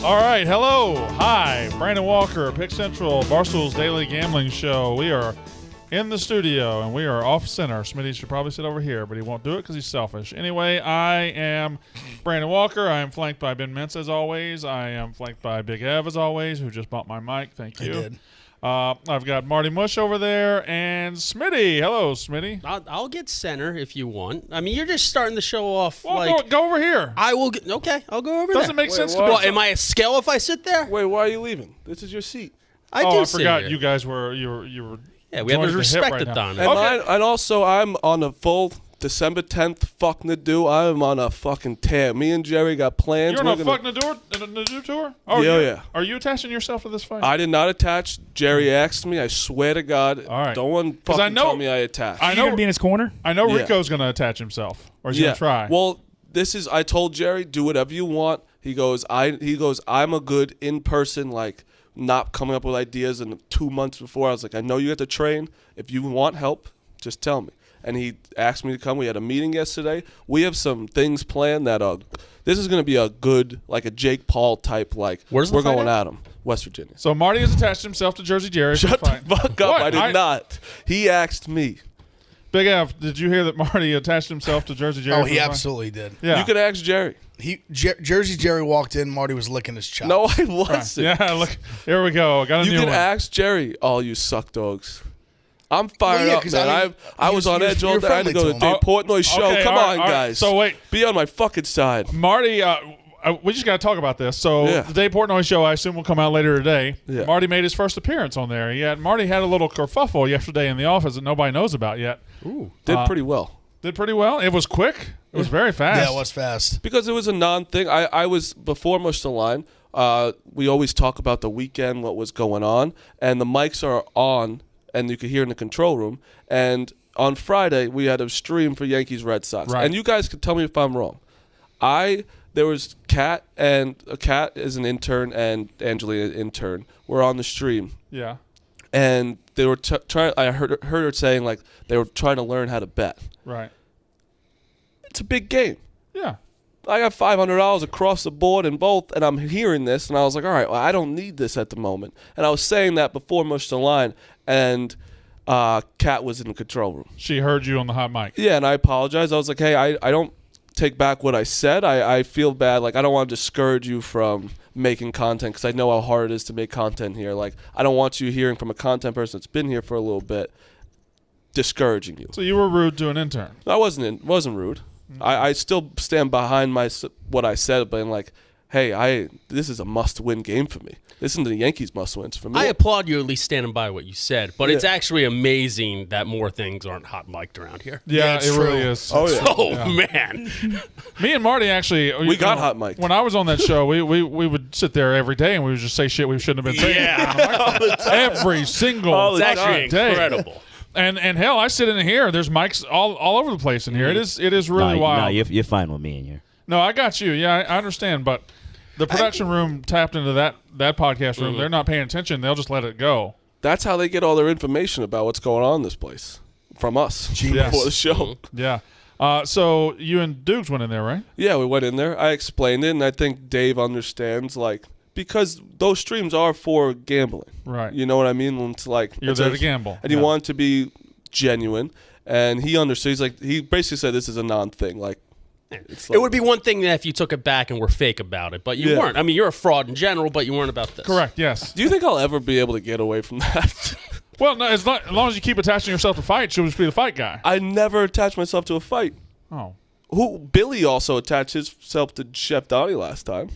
All right, hello, hi, Brandon Walker, Pick Central, Barstool's daily gambling show. We are in the studio, and we are off center. Smitty should probably sit over here, but he won't do it because he's selfish. Anyway, I am Brandon Walker. I am flanked by Ben Mintz, as always. I am flanked by Big Ev, as always, who just bought my mic. Thank you. I did. I've got Marty Mush over there, and Smitty. Hello, Smitty. I'll get center if you want. I mean, you're just starting the show off. Well, go over here. I will get. Okay, I'll go over there. Doesn't make sense to Well, me. am I a scale if I sit there? Wait, why are you leaving? This is your seat. I forgot here. you guys were you were. Yeah, we have to joined the hip respect right it, now. Don. And, Okay. and also, I'm on a full December 10th fucking to do. I'm on a fucking tear. Me and Jerry got plans. You're We're on a gonna- fucking Nadu tour? Oh, Yeah. Are you attaching yourself to this fight? I did not attach. Jerry asked me. I swear to God. All right. Don't one 'Cause I fucking know- tell me I attached. I You know. gonna be in his corner? I know Yeah. Rico's going to attach himself, or he's going to try. Well, I told Jerry, do whatever you want. He goes, I'm a good in-person, like, not coming up with ideas. And 2 months before, I was like, I know you have to train. If you want help, just tell me. And he asked me to come. We had a meeting yesterday. We have some things planned that this is going to be a good, like a Jake Paul type, like, Where's the we're fight going at? at him. West Virginia. So Marty has attached himself to Jersey Jerry. for Shut the fight. fuck up. What? I did not. He asked me. Big F, did you hear that Marty attached himself to Jersey Jerry? Oh, for he the fight? absolutely did. Yeah. You could ask Jerry. Jersey Jerry walked in. Marty was licking his chops. No, I wasn't. Yeah, look. Here we go. I got a You new can one. ask Jerry. Oh, you suck dogs. I'm fired Well, yeah, up, 'cause man. I mean, I was on you're- edge all you're day. I had to go to friendly to him. Dave Portnoy's show. Okay, Come all on, right, all right. guys. So wait. Be on my fucking side. Marty, we just got to talk about this. So Yeah. the Dave Portnoy show, I assume, will come out later today. Yeah. Marty made his first appearance on there. Marty had a little kerfuffle yesterday in the office that nobody knows about yet. Did pretty well. Did pretty well. It was quick. It was very fast. Yeah, it was fast. Because it was a non-thing. I was, before Mush the Line, we always talk about the weekend, what was going on, and the mics are on, and you could hear in the control room. And on Friday, we had a stream for Yankees Red Sox. Right. And you guys could tell me if I'm wrong. There was Kat is an intern, and Angelina, an intern, were on the stream. Yeah. And they were trying. I heard her saying, like, they were trying to learn how to bet. Right. It's a big game. Yeah. I got $500 across the board in both, and I'm hearing this, and I was like, all right, well, I don't need this at the moment. And I was saying that before Mush the Line, and Kat was in the control room. She heard you on the hot mic. Yeah, and I apologized. I was like, hey, I don't take back what I said. I feel bad. Like, I don't want to discourage you from making content because I know how hard it is to make content here. Like, I don't want you hearing from a content person that's been here for a little bit discouraging you. So you were rude to an intern. I wasn't rude. I still stand behind what I said, but I'm like, hey, this is a must-win game for me. This isn't the Yankees must-wins for me. I applaud you at least standing by what you said, but it's Yeah. actually amazing that more things aren't hot mic'd around here. Yeah, it's it true. really is. Oh, yeah. Oh, man. Me and Marty actually. We got hot mic'd. When I was on that show, we would sit there every day and we would just say shit we shouldn't have been saying. Yeah. Every single It's actually day. incredible. And hell, I sit in here. There's mics all over the place in here. It is really wild. No, you're fine with me in here. No, I got you. Yeah, I understand. But the production room tapped into that podcast room. They're not paying attention. They'll just let it go. That's how they get all their information about what's going on in this place. From us. Yes. Before the show. Yeah. So you and Dukes went in there, right? Yeah, we went in there. I explained it, and I think Dave understands, like, because those streams are for gambling. Right. You know what I mean? It's like You're there to gamble. And you Yeah. want it to be genuine. And he understood. He's like, he basically said this is a non-thing. Like, it's like, It would be one thing that if you took it back and were fake about it, but you Yeah. weren't. I mean, you're a fraud in general, but you weren't about this. Correct. Yes. Do you think I'll ever be able to get away from that? Well, no, as long as you keep attaching yourself to fights, you'll just be the fight guy. I never attached myself to a fight. Oh. Billy also attached himself to Chef Donnie last time.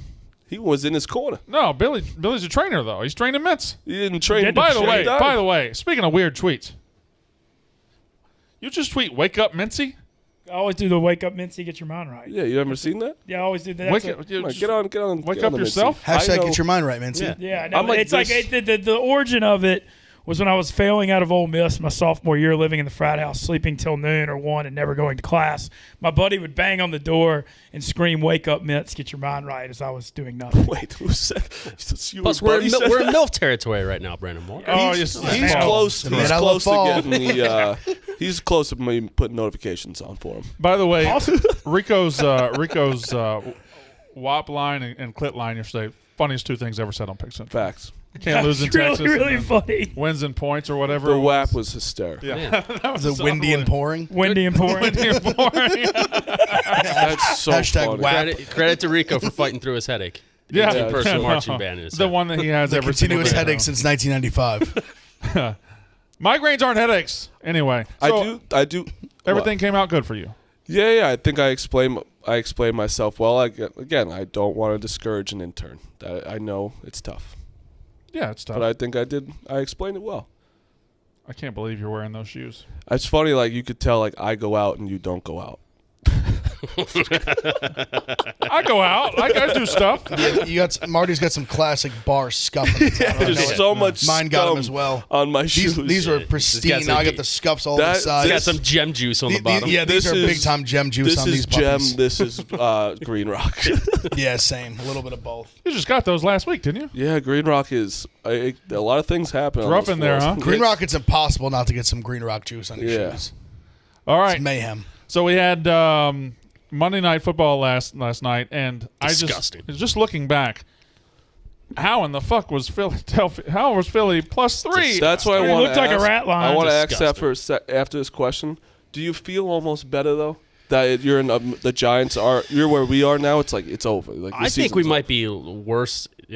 He was in his corner. No, Billy's a trainer though. He's training Mets. He didn't train. By the Chef way, speaking of weird tweets, you just tweet "Wake up, Mincy." I always do the wake up, Mincy, get your mind right. Yeah, you ever seen that? Yeah, I always do that. Wake That's up, a- you Come on, just get on. wake get up on the yourself. Mitzi. Hashtag I know- get your mind right, Mincy. Yeah, no, I'm like it's like this. the origin of it was when I was failing out of Ole Miss my sophomore year, living in the frat house, sleeping till noon or 1 and never going to class. My buddy would bang on the door and scream, "Wake up, Mints, get your mind right," as I was doing nothing. Wait, who said? You Plus, and we're Buddy in, said we're in that? MILF territory right now, Brandon Moore. Oh, He's yes. close. Man, He's I love close to fall. getting the. He's close to me putting notifications on for him. By the way, Rico's WAP line and clit line yesterday funniest two things ever said on Pick Central. Facts. Can't lose in It's really, Texas. really and funny. Wins in points or whatever. The it WAP was hysterical. Yeah. That was Is it windy and pouring? Windy and pouring. Windy and pouring. That's so Hashtag funny. WAP. Credit to Rico for fighting through his headache. Yeah. The person No. marching band in his The head. one that he has The every single continuous day. headache since 1995. Migraines aren't headaches. Anyway. So I do. everything came out good for you. Yeah. I think I explained myself well. Again, I don't want to discourage an intern. I know it's tough, Yeah, it's tough. but I think I explained it well. I can't believe you're wearing those shoes. It's funny, like you could tell, like I go out and you don't go out. I go out. I do stuff. Marty's got some classic bar scuff. In the top. I know There's it. so much Mine got them scum as well. on my shoes. These are pristine. Now I got the scuffs all on the That- sides. Got some gem juice on the bottom. Yeah, these This are is- big time gem juice This on is these gem. puppies. This is Green Rock. Yeah, same. A little bit of both. You just got those last week, didn't you? Yeah, Green Rock is a lot of things happen. on rough those in there, floors. huh? Green Rock, it's impossible not to get some Green Rock juice on your Yeah. shoes. All right. It's mayhem. So we had Monday Night Football last night, and Disgusting. just looking back, how in the fuck was Philadelphia? How was Philly +3? That's why I It want to looked like a rat line. I want to ask that Disgusting. after this question. Do you feel almost better though that you're in the Giants are? You're where we are now. It's like it's over. Like the I think we season's might be in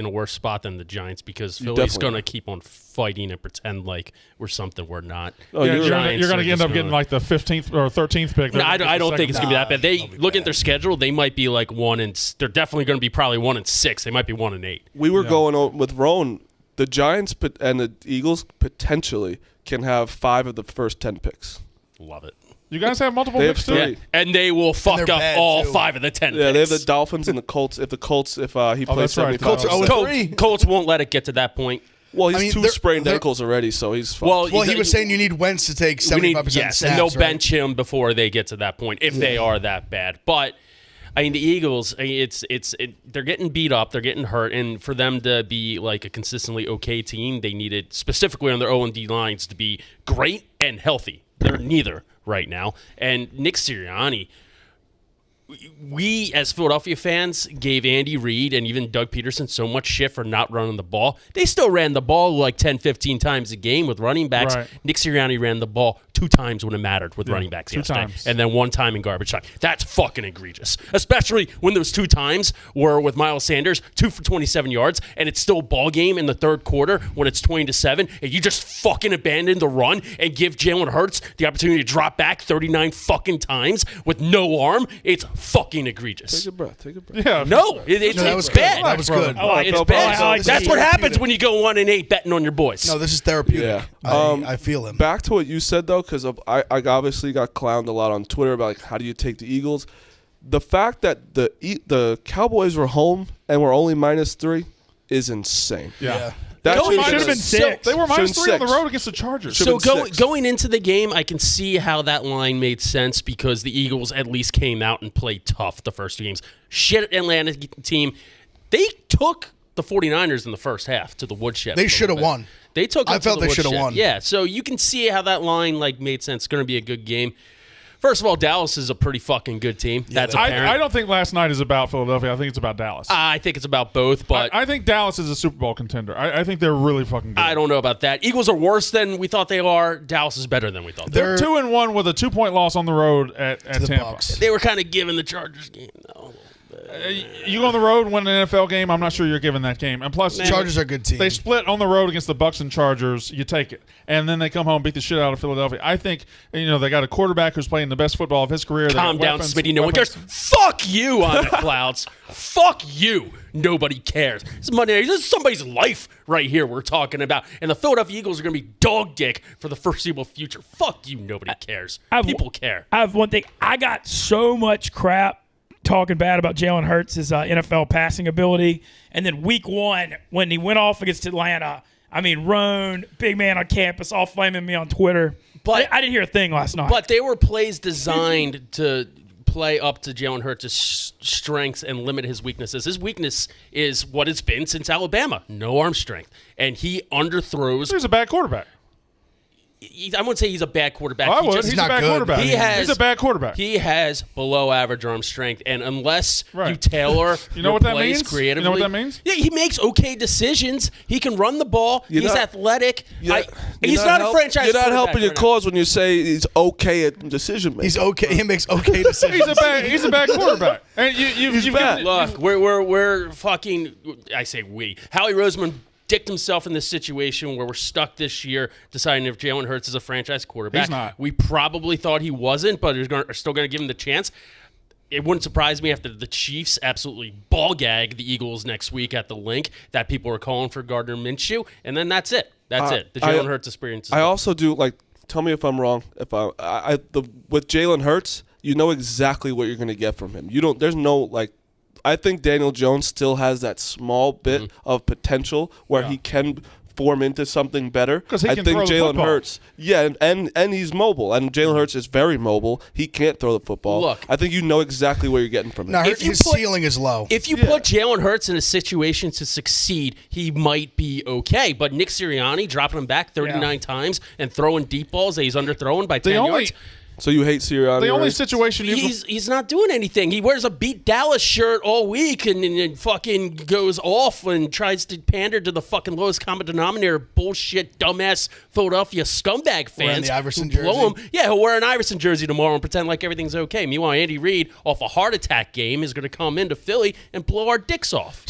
a worse spot than the Giants because You Philly's definitely going to are. keep on fighting and pretend like we're something we're not. Oh, Yeah, you're you're right. gonna are end up just getting gonna- like the 15th or 13th pick. No, They're I gonna don't get think it's second. going to be that bad. They they'll be look bad. at their schedule. They might be like they're definitely going to be probably 1-6. They might be 1-8. We were going with Roan. The Giants and the Eagles potentially can have 5 of the first 10 picks. Love it. You guys have multiple They have picks too. 3. Yeah, and they will fuck they're up bad, all too. 5 of the 10 Yeah, they have the picks. Dolphins and the Colts. If he plays that's right. 75, Colts are 0-3. Colts won't let it get to that point. well, he's I mean, 2 they're- sprained they're- ankles already, so he's fucked. Well, Well, he was saying you need Wentz to take 75% yes, snaps, and they'll right? bench him before they get to that point if they are that bad. But I mean, the Eagles, they're getting beat up, they're getting hurt, and for them to be like a consistently okay team, they needed specifically on their O&D lines to be great and healthy. They're neither right now. And Nick Sirianni, we as Philadelphia fans gave Andy Reid and even Doug Peterson so much shit for not running the ball. They still ran the ball like 10, 15 times a game with running backs. Right. Nick Sirianni ran the ball 2 times when it mattered with running backs 2 yesterday. times. And then 1 time in garbage time. That's fucking egregious. Especially when those 2 times were with Miles Sanders, 2 for 27 yards, and it's still a ball game in the third quarter when it's 20-7, and you just fucking abandon the run and give Jalen Hurts the opportunity to drop back 39 fucking times with no arm. It's fucking egregious. Take a breath. Take a breath. Yeah. No, it's No, that was bad. good. That was good. Oh, it's felt bad. bad. That's what happens when you go 1-8 betting on your boys. No, this is therapeutic. Yeah. I feel him. Back to what you said though, because I obviously got clowned a lot on Twitter about like, how do you take the Eagles. The fact that the Cowboys were home and were only -3 is insane. Yeah. That Going- Should have been So- 6. They were should've -3 on the been road against the Chargers. Should've So been 6. going into the game, I can see how that line made sense because the Eagles at least came out and played tough the first 2 games. Shit Atlanta team, they took the 49ers in the first half to the woodshed. They a should little have bit. won. They took. I them to felt the they should have woodshed. won. Yeah, so you can see how that line like made sense. It's going to be a good game. First of all, Dallas is a pretty fucking good team. That's apparent. I don't think last night is about Philadelphia. I think it's about Dallas. I think it's about both, but I think Dallas is a Super Bowl contender. I think they're really fucking good. I don't know about that. Eagles are worse than we thought they are. Dallas is better than we thought. They're 2-1 with a 2-point loss on the road at the Tampa. Bucs. They were kind of giving the Chargers game though. You go on the road and win an NFL game, I'm not sure you're giving that game. And plus, Chargers are a good team. they split on the road against the Bucs and Chargers. You take it, and then they come home and beat the shit out of Philadelphia. I think they got a quarterback who's playing the best football of his career. They Calm got down, weapons- Smitty. No one cares. Fuck you on the clouds. Fuck you. Nobody cares. This is Monday night. This is somebody's life right here we're talking about. And the Philadelphia Eagles are going to be dog dick for the foreseeable future. Fuck you. Nobody cares. People care. I have one thing. I got so much crap talking bad about Jalen Hurts' NFL passing ability. And then week 1, when he went off against Atlanta, I mean, Roan, big man on campus, all flaming me on Twitter. But- I didn't hear a thing last night. But they were plays designed to play up to Jalen Hurts' strengths and limit his weaknesses. His weakness is what it's been since Alabama. No arm strength. And he underthrows. He's a bad quarterback. I wouldn't say he's a bad quarterback. I would. He's He's a not bad good. quarterback. He's a bad quarterback. He has below average arm strength, and unless you Right. tailor You know your what that plays means? creatively, You know what that means? Yeah, he makes okay decisions. He can run the ball. You're He's not- athletic. You're He's not a franchise. You're not quarterback helping your right now. cause when you say he's okay at decision making. He's okay. He makes okay decisions. He's a bad quarterback. And you've bad. given- Look, we're fucking. I say we. Howie Roseman dicked himself in this situation where we're stuck this year deciding if Jalen Hurts is a franchise quarterback. He's not. We probably thought he wasn't, but are still going to give him the chance. It wouldn't surprise me after the Chiefs absolutely ball gag the Eagles next week at the Link that people were calling for Gardner Minshew, and then that's it. That's it. The Jalen Hurts experience. I also do tell me if I'm wrong. If with Jalen Hurts, you know exactly what you're going to get from him. You don't. There's no I think Daniel Jones still has that small bit of potential where he can form into something better. 'Cause he I can think throw the Jalen football. Hurts, and he's mobile, and Jalen Hurts is very mobile. He can't throw the football. Look. I think you know exactly what you're getting from him. Now, If you his put- ceiling is low. If you put Jalen Hurts in a situation to succeed, he might be okay. But Nick Sirianni dropping him back 39 times and throwing deep balls that he's underthrown by 10 yards. So you hate Sirianni? The only right? situation you He's not doing anything. He wears a beat Dallas shirt all week and fucking goes off and tries to pander to the fucking lowest common denominator bullshit dumbass Philadelphia scumbag Wearing fans the Iverson who blow jersey. him. Yeah, he'll wear an Iverson jersey tomorrow and pretend like everything's okay. Meanwhile, Andy Reid off a heart attack game is going to come into Philly and blow our dicks off.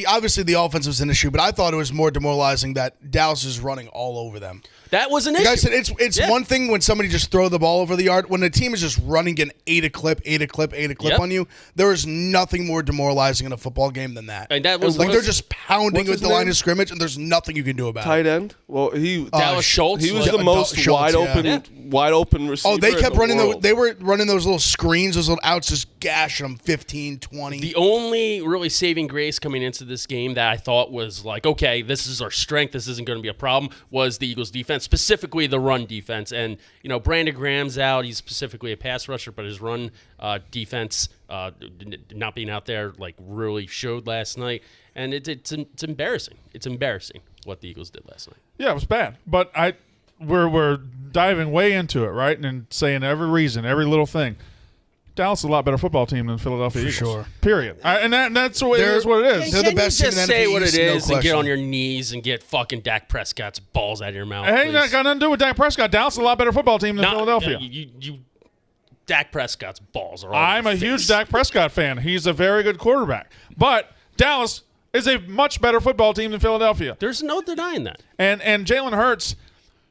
Obviously the offense was an issue, but I thought it was more demoralizing that Dallas is running all over them. That was an You issue. guys said it's Yeah. one thing when somebody just throw the ball over the yard. When the team is just running an 8 a clip Yep. on you, there is nothing more demoralizing in a football game than that. And that was- they're just pounding what's with his the line name? of scrimmage, and there's nothing you can do about it. Tight end. Well, Dallas Schultz. he was like- the most Schultz, wide open, yeah. wide open receiver. Oh, they kept in the running world. they were running those little screens, those little outs, just gashing them 15, 20. The only really saving grace coming into this game that I thought was like, okay, this is our strength, this isn't going to be a problem, was the Eagles' defense, specifically the run defense. And, Brandon Graham's out. He's specifically a pass rusher, but his run defense not being out there really showed last night. And it's embarrassing. It's embarrassing what the Eagles did last night. Yeah, it was bad. But we're diving way into it, right? And saying every reason, every little thing. Dallas is a lot better football team than Philadelphia Eagles. sure. Period. That's the way it is what it is. They're the best team Can in you the just say NFC what it East, no is and get question. on your knees and get fucking Dak Prescott's balls out of your mouth? It ain't please? got nothing to do with Dak Prescott. Dallas is a lot better football team than Not- Philadelphia. You Dak Prescott's balls are all I'm over a your huge face. Dak Prescott fan. He's a very good quarterback. But Dallas is a much better football team than Philadelphia. There's no denying that. And Jalen Hurts,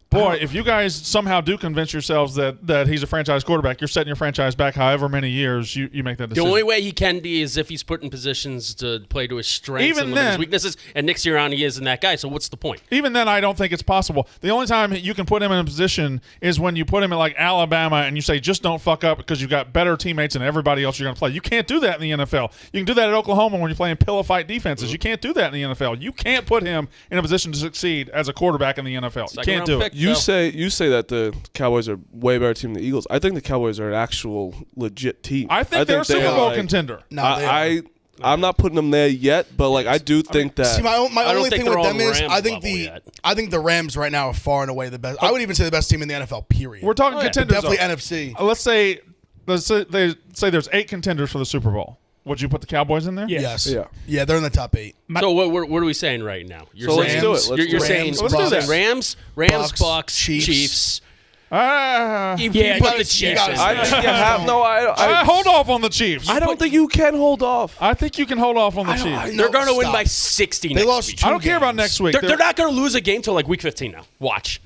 boy, if you guys somehow do convince yourselves that he's a franchise quarterback, you're setting your franchise back however many years you make that The decision. only way he can be is if he's put in positions to play to his strengths Even and limit his then- weaknesses. And Nick Sirianni isn't that guy, so what's the point? Even then, I don't think it's possible. The only time you can put him in a position is when you put him at Alabama and you say, just don't fuck up because you've got better teammates than everybody else you're going to play. You can't do that in the NFL. You can do that at Oklahoma when you're playing pillow fight defenses. You can't do that in the NFL. You can't put him in a position to succeed as a quarterback in the NFL. You Second can't round do pick, it. You though. say that the Cowboys are way better team than the Eagles. I think the Cowboys are an actual legit team. I think they're a Super are, Bowl contender. No, they are. I'm not putting them there yet, but I do think that. See, my I don't only think thing with they're them on is Rams I think the Rams right now are far and away the best. I would even say the best team in the NFL. Period. We're talking Oh, yeah. contenders. definitely though. NFC. Let's say they say there's 8 contenders for the Super Bowl. Would you put the Cowboys in there? Yes. Yeah, they're in the top 8. So what are we saying right now? You're So let's saying, do it. Let's you're do it. saying Rams, Let's do that. Rams, Bucks, Bucks, Chiefs. Chiefs. Ah. You Yeah, put you the Chiefs gotta in say there. that. I have no. Hold off on the Chiefs. I don't think you can hold off. I think you can hold off on the Chiefs. They're going to win stop. by 60 They next lost week. 2 I don't care about games. next week. They're not going to lose a game till week 15 now. Watch.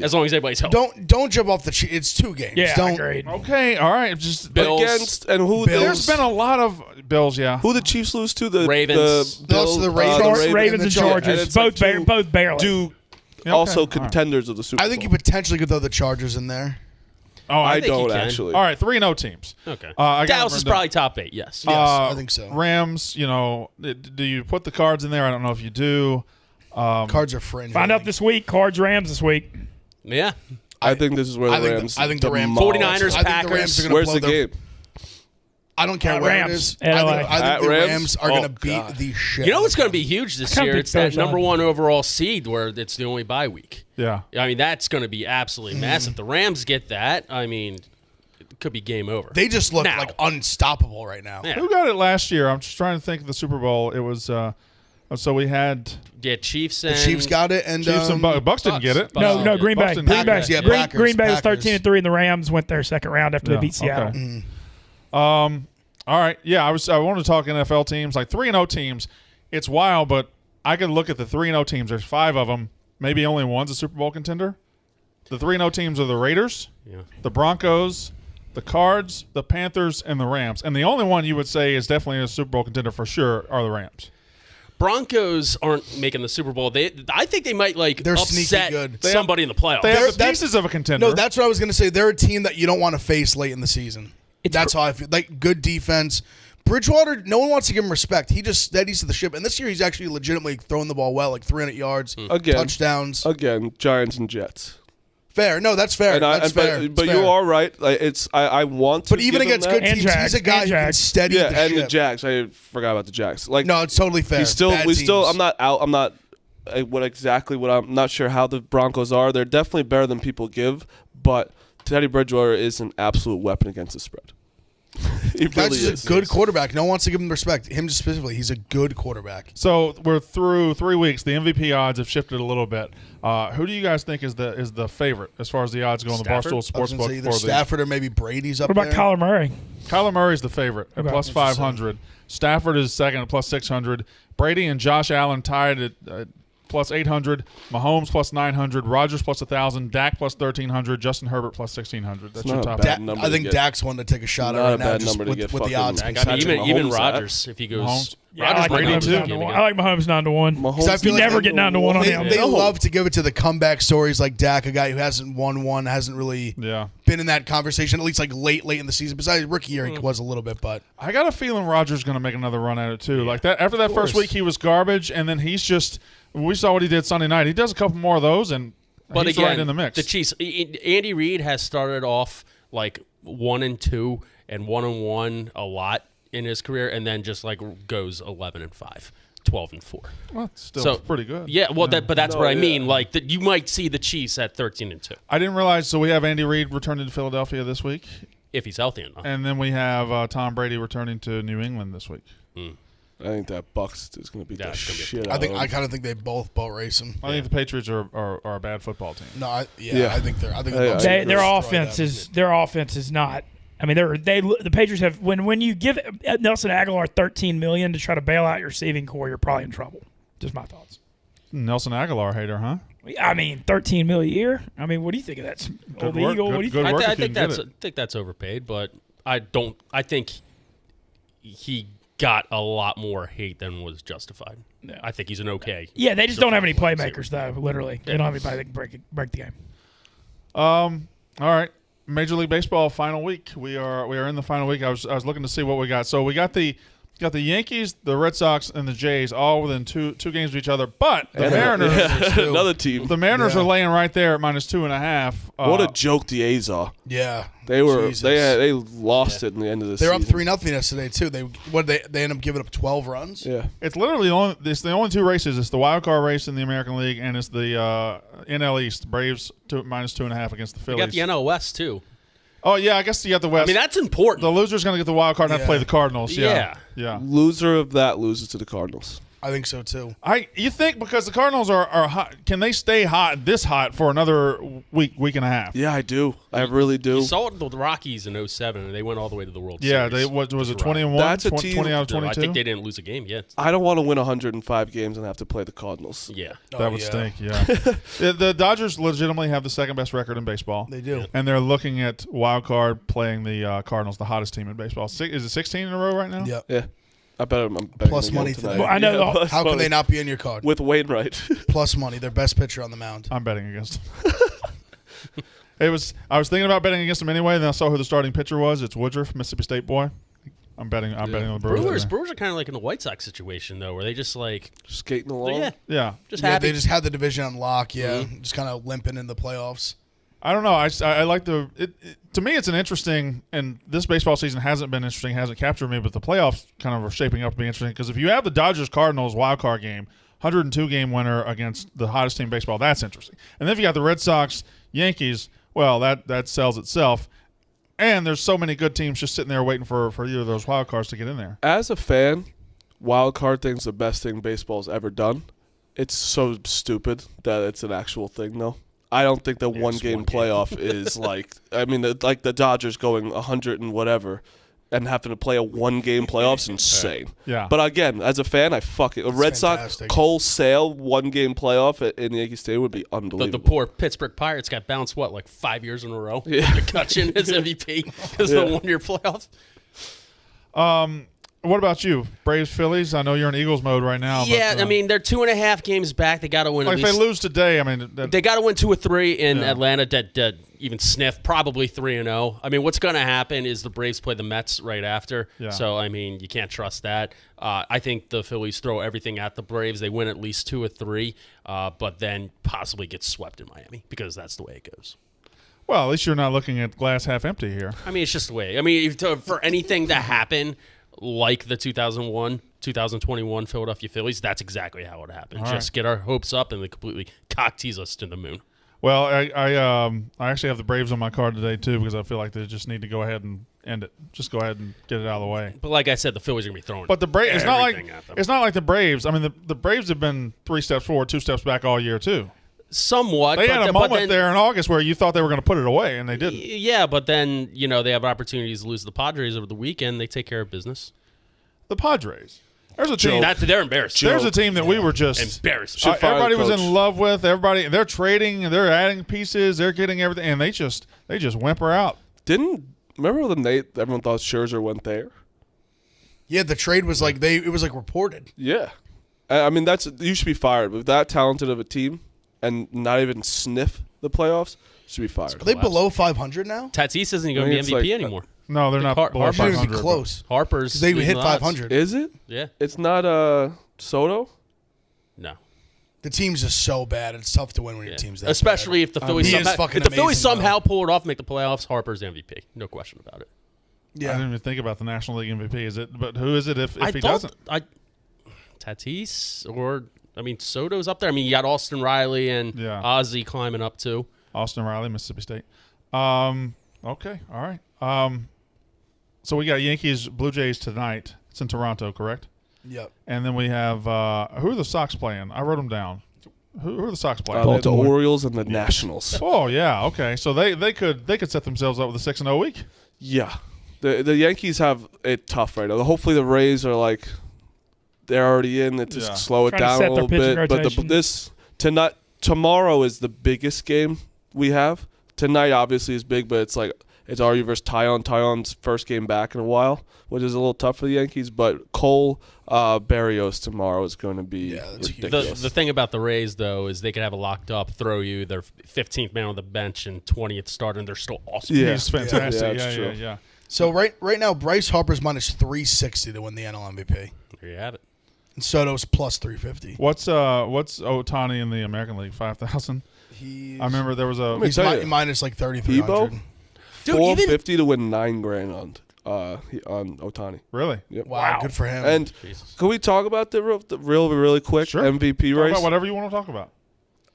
As long as everybody's healthy. Don't jump off the Chiefs. It's 2 games. Yeah, don't. agreed. Okay, all right. Just Bills. Against and who? Bills. there's been a lot of Bills, yeah. Who the Chiefs lose to? The Ravens. The They lost to the Ravens. Ravens and the Chargers. Chargers, And it's like both barely. Do Yeah, also okay. All right. contenders of the Super Bowl. I think you potentially could throw the Chargers in there. Oh, I think you don't can. actually. all right, 3-0 teams. Okay. I got Dallas them is written probably top 8, yes. Yes, down. I think so. Rams, do you put the cards in there? I don't know if you do. Cards are fringe. Find I out think. this week. Cards Rams this week. Yeah. I think this is where I the think Rams. I think the Rams. demolish 49ers, it. I think the Rams Packers. are going to Where's blow the their. game? I don't care where Rams. it is. At LA. I think the Rams? Rams are Oh, going to beat God. the shit. You know what's going to be huge this kinda year? think It's that Thursday. number 1 overall seed where it's the only bye week. Yeah. I mean, that's going to be absolutely massive. If the Rams get that, I mean, it could be game over. They just look Now. like unstoppable right now. Yeah. Who got it last year? I'm just trying to think of the Super Bowl. It was so we had Yeah, Chiefs and The Chiefs got it, and Chiefs and Bucks didn't Bucks. get it. Bucks. No, Green Bay. Bucks Green didn't Bay. get it. Yeah, Green, Packers, Green Bay was Packers. 13-3, and the Rams went their second round after they beat Seattle. Okay. All right. Yeah, I wanted to talk NFL teams, like 3-0 teams. It's wild, but I could look at the 3-0 teams. There's 5 of them. Maybe only one's a Super Bowl contender. The 3-0 teams are the Raiders, the Broncos, the Cards, the Panthers, and the Rams. And the only one you would say is definitely a Super Bowl contender for sure are the Rams. Broncos aren't making the Super Bowl. I think they might They're sneaky upset good. somebody in the playoffs. They have the That's- pieces of a contender. No, that's what I was going to say. They're a team that you don't want to face late in the season. That's how I feel. Like, good defense. Bridgewater, no one wants to give him respect. He just steadies to the ship. And this year, he's actually legitimately throwing the ball well, like 300 yards, Again. touchdowns. Again, Giants and Jets. Fair. No, that's fair. That's fair. But It's you fair. are right. Like I want to. But even give him against that. good And teams, Jags, he's a guy and who can Jags. steady Yeah, the and ship. the Jags. I forgot about the Jags. Like No, it's totally fair. he's still. Bad We still. teams. I'm not out. I'm not. I'm not sure how the Broncos are. They're definitely better than people give. But Teddy Bridgewater is an absolute weapon against the spread. He That's really just is. a good quarterback. No one wants to give him respect. Him specifically, he's a good quarterback. So we're through 3 weeks. The MVP odds have shifted a little bit. Who do you guys think is the favorite as far as the odds go on the Stafford? Barstool I was Sports gonna book? say either Stafford or maybe Brady's up What about there. Kyler Murray? Kyler Murray's the favorite, at Okay. plus 500. Stafford is second at plus 600. Brady and Josh Allen tied at plus 800. Mahomes plus 900. Rodgers plus 1,000. Dak plus 1,300. Justin Herbert plus 1,600. That's It's your not a top. bad Da- number I to think get. Dak's one to take a shot at Not right a now, bad just number to with get the fucking odds. I Patrick mean, even Mahomes at. Rodgers, if he goes, Mahomes. Yeah, I Rodgers like might Brady go Mahomes too. 9 to 1. I like Mahomes 9 to 1. Mahomes- I feel You like never get 9 to 1 on him. They No. love to give it to the comeback stories like Dak, a guy who hasn't won one, hasn't really Yeah. been in that conversation, at least like late in the season. Besides rookie year, he was a little bit, but I got a feeling Rodgers going to make another run at it too. Like that after that first week, he was garbage, and then he's just. We saw what he did Sunday night. He does a couple more of those, and but he's again, right in the mix. the Chiefs. Andy Reid has started off like 1-2 and 1-1 a lot in his career, and then just like goes 11-5, 12-4. Well, it's still So pretty good. Yeah, well, but that's No, what I yeah. mean. Like that, you might see the Chiefs at 13-2 I didn't realize. So we have Andy Reid returning to Philadelphia this week, if he's healthy enough. and then we have Tom Brady returning to New England this week. I think that Bucks is going to beat the That's gonna be a shit I think out I of kind of think they both boat race him. I think the Patriots are a bad football team. No, I think Yeah. the Yeah, Bucks I are Their gonna offense destroy is their offense is not. I mean, the Patriots have when you give Nelson Aguilar $13 million to try to bail out your receiving core, you're probably in trouble. Just my thoughts. Nelson Aguilar hater, huh? I mean, $13 million a year. I mean, what do you think of that? Old work. Eagle. What do you Good think? work I if you think can get that's it. I think that's overpaid, but I don't. I think he got a lot more hate than was justified. I think he's an okay. Yeah, they just don't have any Wide playmakers though. Literally, they don't have anybody that can break the game. All right. Major League Baseball final week. We are in the final week. I was looking to see what we got. So we got the Yankees, the Red Sox, and the Jays all within two games of each other. But the Mariners, another team. the Mariners Yeah. are laying right there at minus 2.5. What a joke the A's are. Yeah, They were Jesus. they lost it in the end of the They're season. up 3-0 yesterday too. They end up giving up 12 runs. Yeah. It's literally the only two races. It's the wild card race in the American League, and it's the NL East. Braves minus 2.5 against the You Phillies. got the NL West too. Oh yeah, I guess you got the West. I mean, that's important. the loser's going to get the wild card and have to Yeah. play the Cardinals. Yeah. Loser of that loses to the Cardinals. I think so too. You think because the Cardinals are hot, can they stay this hot for another week and a half? Yeah, I do. I really do. You saw it with the Rockies in 2007, and they went all the way to the World Yeah, Series. they was it Right. 20-1? That's a team- 20 out of No, 22. I think they didn't lose a game yet. I don't want to win 105 games and have to play the Cardinals. Yeah. That would stink. Yeah, the Dodgers legitimately have the second best record in baseball. They do. And they're looking at wild card playing the Cardinals, the hottest team in baseball. Is it 16 in a row right now? Yep. Yeah. I'm betting Plus against money them today. tonight. Well, I know the- plus How can money. they not be in your card? With Wainwright. Plus money, their best pitcher on the mound. I'm betting against them. I was thinking about betting against them anyway. Then I saw who the starting pitcher was. It's Woodruff, Mississippi State boy. I'm betting on the Brewers. Brewers are kind of like in the White Sox situation though, where they just like Skating along. yeah, Yeah, just Yeah, happy. they just had the division on lock. Yeah, just kind of limping in the playoffs. I don't know. I like to to me, it's an interesting, and this baseball season hasn't been interesting, hasn't captured me, but the playoffs kind of are shaping up to be interesting because if you have the Dodgers-Cardinals wild card game, 102-game winner against the hottest team in baseball, that's interesting. And then if you got the Red Sox-Yankees, well, that sells itself. And there's so many good teams just sitting there waiting for either of those wild cards to get in there. As a fan, wild card thing's the best thing baseball's ever done. It's so stupid that it's an actual thing, though. I don't think the one-game playoff is like – I mean, like the Dodgers going 100 and whatever and having to play a one-game playoff is insane. Yeah. But, again, as a fan, I fuck it. A Red Sox, Cole Sale one-game playoff in Yankee Stadium would be unbelievable. The poor Pittsburgh Pirates got bounced, 5 years in a row? Yeah. McCutchen is MVP because of the one-year playoffs. What about you? Braves, Phillies? I know you're in Eagles mode right now. Yeah, but, I mean, they're 2.5 games back. They got to win at if least. they lose today, I mean. They got to win 2 or 3 in Atlanta that even sniff, probably 3-0. I mean, what's going to happen is the Braves play the Mets right after. Yeah. So, I mean, you can't trust that. I think the Phillies throw everything at the Braves. They win at least 2 or 3, but then possibly get swept in Miami because that's the way it goes. Well, at least you're not looking at glass half empty here. I mean, it's just the way. I mean, for anything to happen like the 2021 Philadelphia Phillies, that's exactly how it happened. Just get our hopes up and they completely cock tease us to the moon. Well, I actually have the Braves on my card today too because I feel like they just need to go ahead and end it. Just go ahead and get it out of the way. But like I said, the Phillies are gonna be throwing. But the Braves, it's not like the Braves. I mean, the Braves have been 3 steps forward, 2 steps back all year too. Somewhat. They had a moment there in August where you thought they were going to put it away, and they didn't. Yeah, but then, they have opportunities to lose the Padres over the weekend. They take care of business. The Padres. There's a team. They're embarrassed. There's a team that we were just embarrassed. Everybody was in love with. Everybody, they're trading, they're adding pieces, they're getting everything, and they just whimper out. Remember when everyone thought Scherzer went there? Yeah, the trade was it was reported. Yeah. I mean, you should be fired. With that talented of a team and not even sniff the playoffs, should be fired. Are they below 500 now? Tatis isn't going to be MVP anymore. No, they're not below 500. Should be close. Harper's. They hit 500. Is it? Yeah. It's not Soto? No. The team's just so bad. It's tough to win when your team's that Especially bad. if the Phillies somehow pull it off, make the playoffs, Harper's MVP. No question about it. Yeah. I didn't even think about the National League MVP. Is it? But who is it if he doesn't? Tatis or Soto's up there. I mean, you got Austin Riley and Ozzie climbing up too. Austin Riley, Mississippi State. Okay, all right. So we got Yankees, Blue Jays tonight. It's in Toronto, correct? Yep. And then we have who are the Sox playing? I wrote them down. Who are the Sox playing? The Orioles and the Nationals. Oh yeah, okay. So they could set themselves up with a 6-0 week. Yeah. The Yankees have it tough right now. Hopefully the Rays are they're already in. It just slow it down a little bit. But tomorrow is the biggest game we have. Tonight obviously is big, but it's Artie versus Tyon. Tyon's first game back in a while, which is a little tough for the Yankees. But Cole Berrios tomorrow is going to be ridiculous. The thing about the Rays, though, is they could have it locked up, throw you their 15th man on the bench and 20th starter, and they're still awesome. Yeah, he's fantastic. Yeah. So right now, Bryce Harper's minus 360 to win the NL MVP. There you have it. And Soto's plus 350. What's Ohtani in the American League? 5,000. I remember there was a. He's minus 3,300. 450 to win $9,000 on Ohtani. Really? Yep. Wow, good for him. And can we talk about the really quick MVP race? Talk about whatever you want to talk about.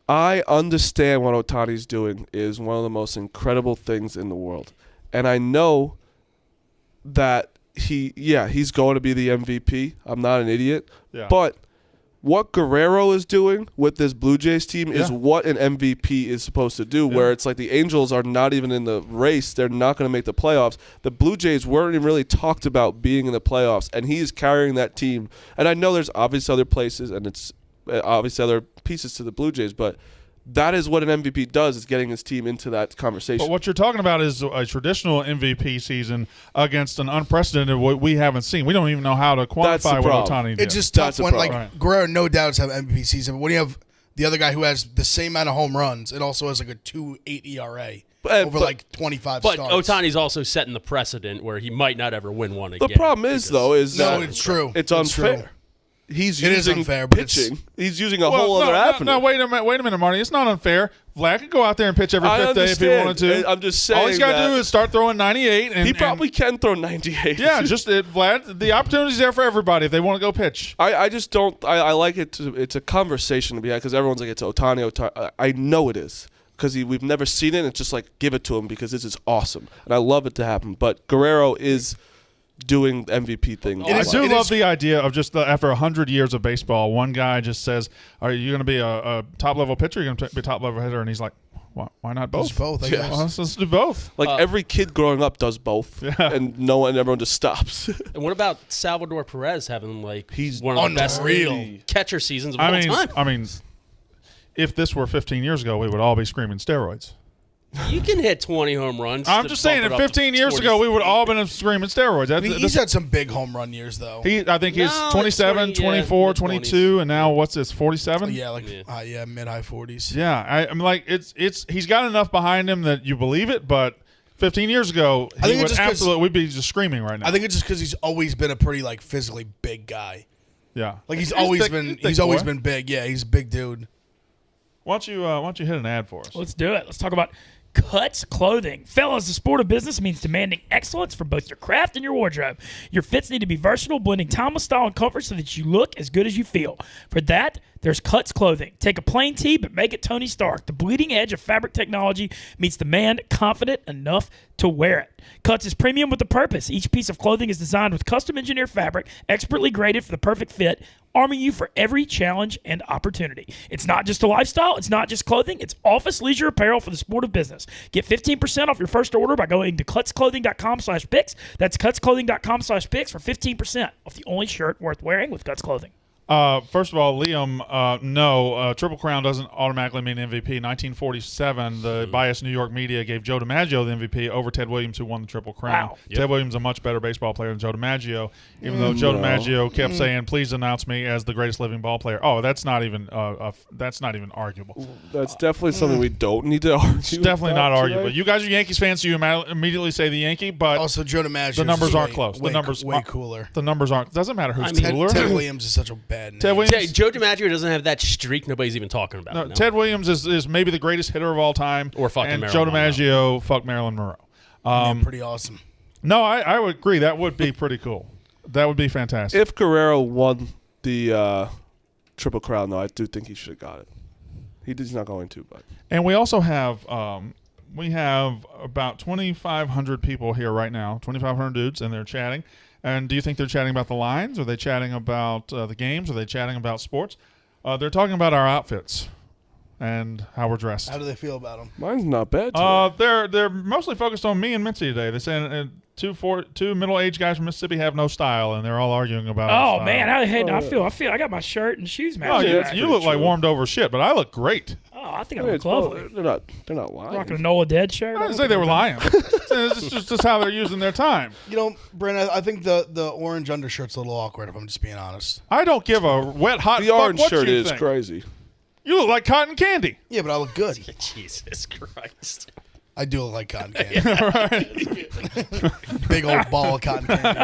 I understand what Ohtani's doing is one of the most incredible things in the world, and I know that he's going to be the MVP. I'm not an idiot, but what Guerrero is doing with this Blue Jays team is what an MVP is supposed to do, where it's the Angels are not even in the race. They're not going to make the playoffs. The Blue Jays weren't even really talked about being in the playoffs, and he is carrying that team. And I know there's obviously other places, and it's obviously other pieces to the Blue Jays, but that is what an MVP does, is getting his team into that conversation. But what you're talking about is a traditional MVP season against an unprecedented what we haven't seen. We don't even know how to quantify what Ohtani did. It's just tough when, Guerrero no doubts have MVP season, but when you have the other guy who has the same amount of home runs and also has a 2.8 ERA over 25 starts. But Ohtani's also setting the precedent where he might not ever win one again. The problem is, though, it's true. It's unfair. True. he's It is using unfair, but it's- pitching. He's using a whole other avenue. No, wait a minute, Marty. It's not unfair. Vlad could go out there and pitch every I fifth day if he understand. wanted to. I'm just saying All he's got to that do is start throwing 98. And, he probably can throw 98. yeah, just Vlad. The opportunity's there for everybody if they want to go pitch. I just don't. I like it. It's a conversation to be had because everyone's like, it's Ohtani. I know it is because we've never seen it. And it's just like, give it to him because this is awesome. And I love it to happen. But Guerrero is doing the MVP thing. I do love the idea of just after 100 years of baseball, one guy just says, are you going to be a top-level pitcher or are you going to be a top-level hitter? And he's like, why not both? It's both, I guess. Well, let's do both. Like every kid growing up does both, and everyone just stops. And what about Salvador Perez having He's one of the best unreal. catcher seasons of all time? I mean, if this were 15 years ago, we would all be screaming steroids. You can hit 20 home runs. I'm to just saying, bump if it up to 15 years 40. ago, we would all been screaming steroids. He's had some big home run years, though. I think he's No, 27, 20, 24, yeah, 22, and now what's this, 47? Yeah, mid-high 40s. Yeah, I'm like, he's got enough behind him that you believe it, but 15 years ago, I think he it's would just we'd be just screaming right now. I think it's just because he's always been a pretty physically big guy. yeah. Like he's always been big. Yeah, he's a big dude. Why don't you hit an ad for us? Let's do it. Let's talk about Cuts Clothing. Fellas, the sport of business means demanding excellence for both your craft and your wardrobe. Your fits need to be versatile, blending timeless style and comfort so that you look as good as you feel. For that, there's Cuts Clothing. Take a plain tee, but make it Tony Stark. The bleeding edge of fabric technology meets the man confident enough to wear it. Cuts is premium with a purpose. Each piece of clothing is designed with custom engineered fabric, expertly graded for the perfect fit, arming you for every challenge and opportunity. It's not just a lifestyle. It's not just clothing. It's office leisure apparel for the sport of business. Get 15% off your first order by going to cutsclothing.com/picks. That's cutsclothing.com/picks for 15% off the only shirt worth wearing with Cuts Clothing. First of all, Liam, no, Triple Crown doesn't automatically mean MVP. 1947, the biased New York media gave Joe DiMaggio the MVP over Ted Williams, who won the Triple Crown. Wow. Ted Williams is a much better baseball player than Joe DiMaggio, even though Joe DiMaggio kept saying, "Please announce me as the greatest living ball player." Oh, that's not even arguable. That's definitely something we don't need to argue. It's definitely not arguable. You guys are Yankees fans, so you immediately say the Yankee, but Also, Joe DiMaggio. the numbers aren't close. The numbers way aren't- cooler. The numbers aren't. Doesn't matter who's I mean, cooler. Ted Williams is such a bad name. Ted Williams. Yeah, Joe DiMaggio doesn't have that streak nobody's even talking about. No, now. Ted Williams is maybe the greatest hitter of all time. Or fucking and Marilyn Joe Monroe. DiMaggio fucked Marilyn Monroe. Pretty awesome. No, I would agree. That would be pretty cool. That would be fantastic. If Guerrero won the Triple Crown, though, I do think he should have got it. He's not going to, but And we also have about 2,500 people here right now, 2,500 dudes, and they're chatting. And do you think they're chatting about the lines? Are they chatting about the games? Are they chatting about sports? They're talking about our outfits and how we're dressed. How do they feel about him? mine's not bad. Today. They're mostly focused on me and Mitzi today. They're saying two middle-aged guys from Mississippi have no style, and they're all arguing about. Oh style. man, I feel I got my shirt and shoes Oh, matching. you, that's you pretty look like true. warmed over shit, but I look great. Oh, I think I I mean, look lovely. they're not lying. Rocking a Nola Dead shirt. I didn't say they were lying. It's just how they're using their time. You know, Brandon, I think the orange undershirt's a little awkward, if I'm just being honest. I don't give a wet hot The fuck orange what shirt you is think. crazy. You look like cotton candy. Yeah, but I look good. Jesus Christ. I do look like cotton candy. Big old ball of cotton candy.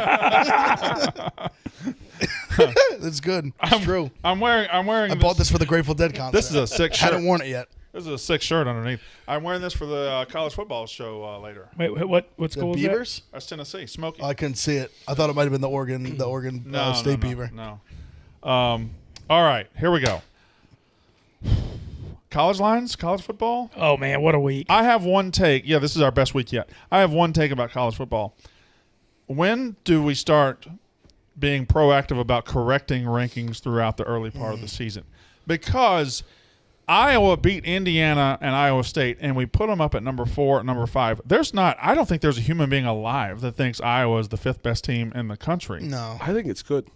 That's good. It's true. I'm wearing. I bought this for the Grateful Dead concert. This is a sick shirt. Hadn't worn it yet. This is a sick shirt underneath. I'm wearing this for the college football show later. Wait, what The school is that? Beavers? That's Tennessee. Smoky. I couldn't see it. I thought it might have been the Oregon State Beaver. No. All right. Here we go. College lines, college football. Oh man, what a week! I have one take. Yeah, this is our best week yet. I have one take about college football. When do we start being proactive about correcting rankings throughout the early part of the season? Because Iowa beat Indiana and Iowa State, and we put them up at number 4 and number 5. I don't think there's a human being alive that thinks Iowa is the 5th best team in the country. No. I think it's good.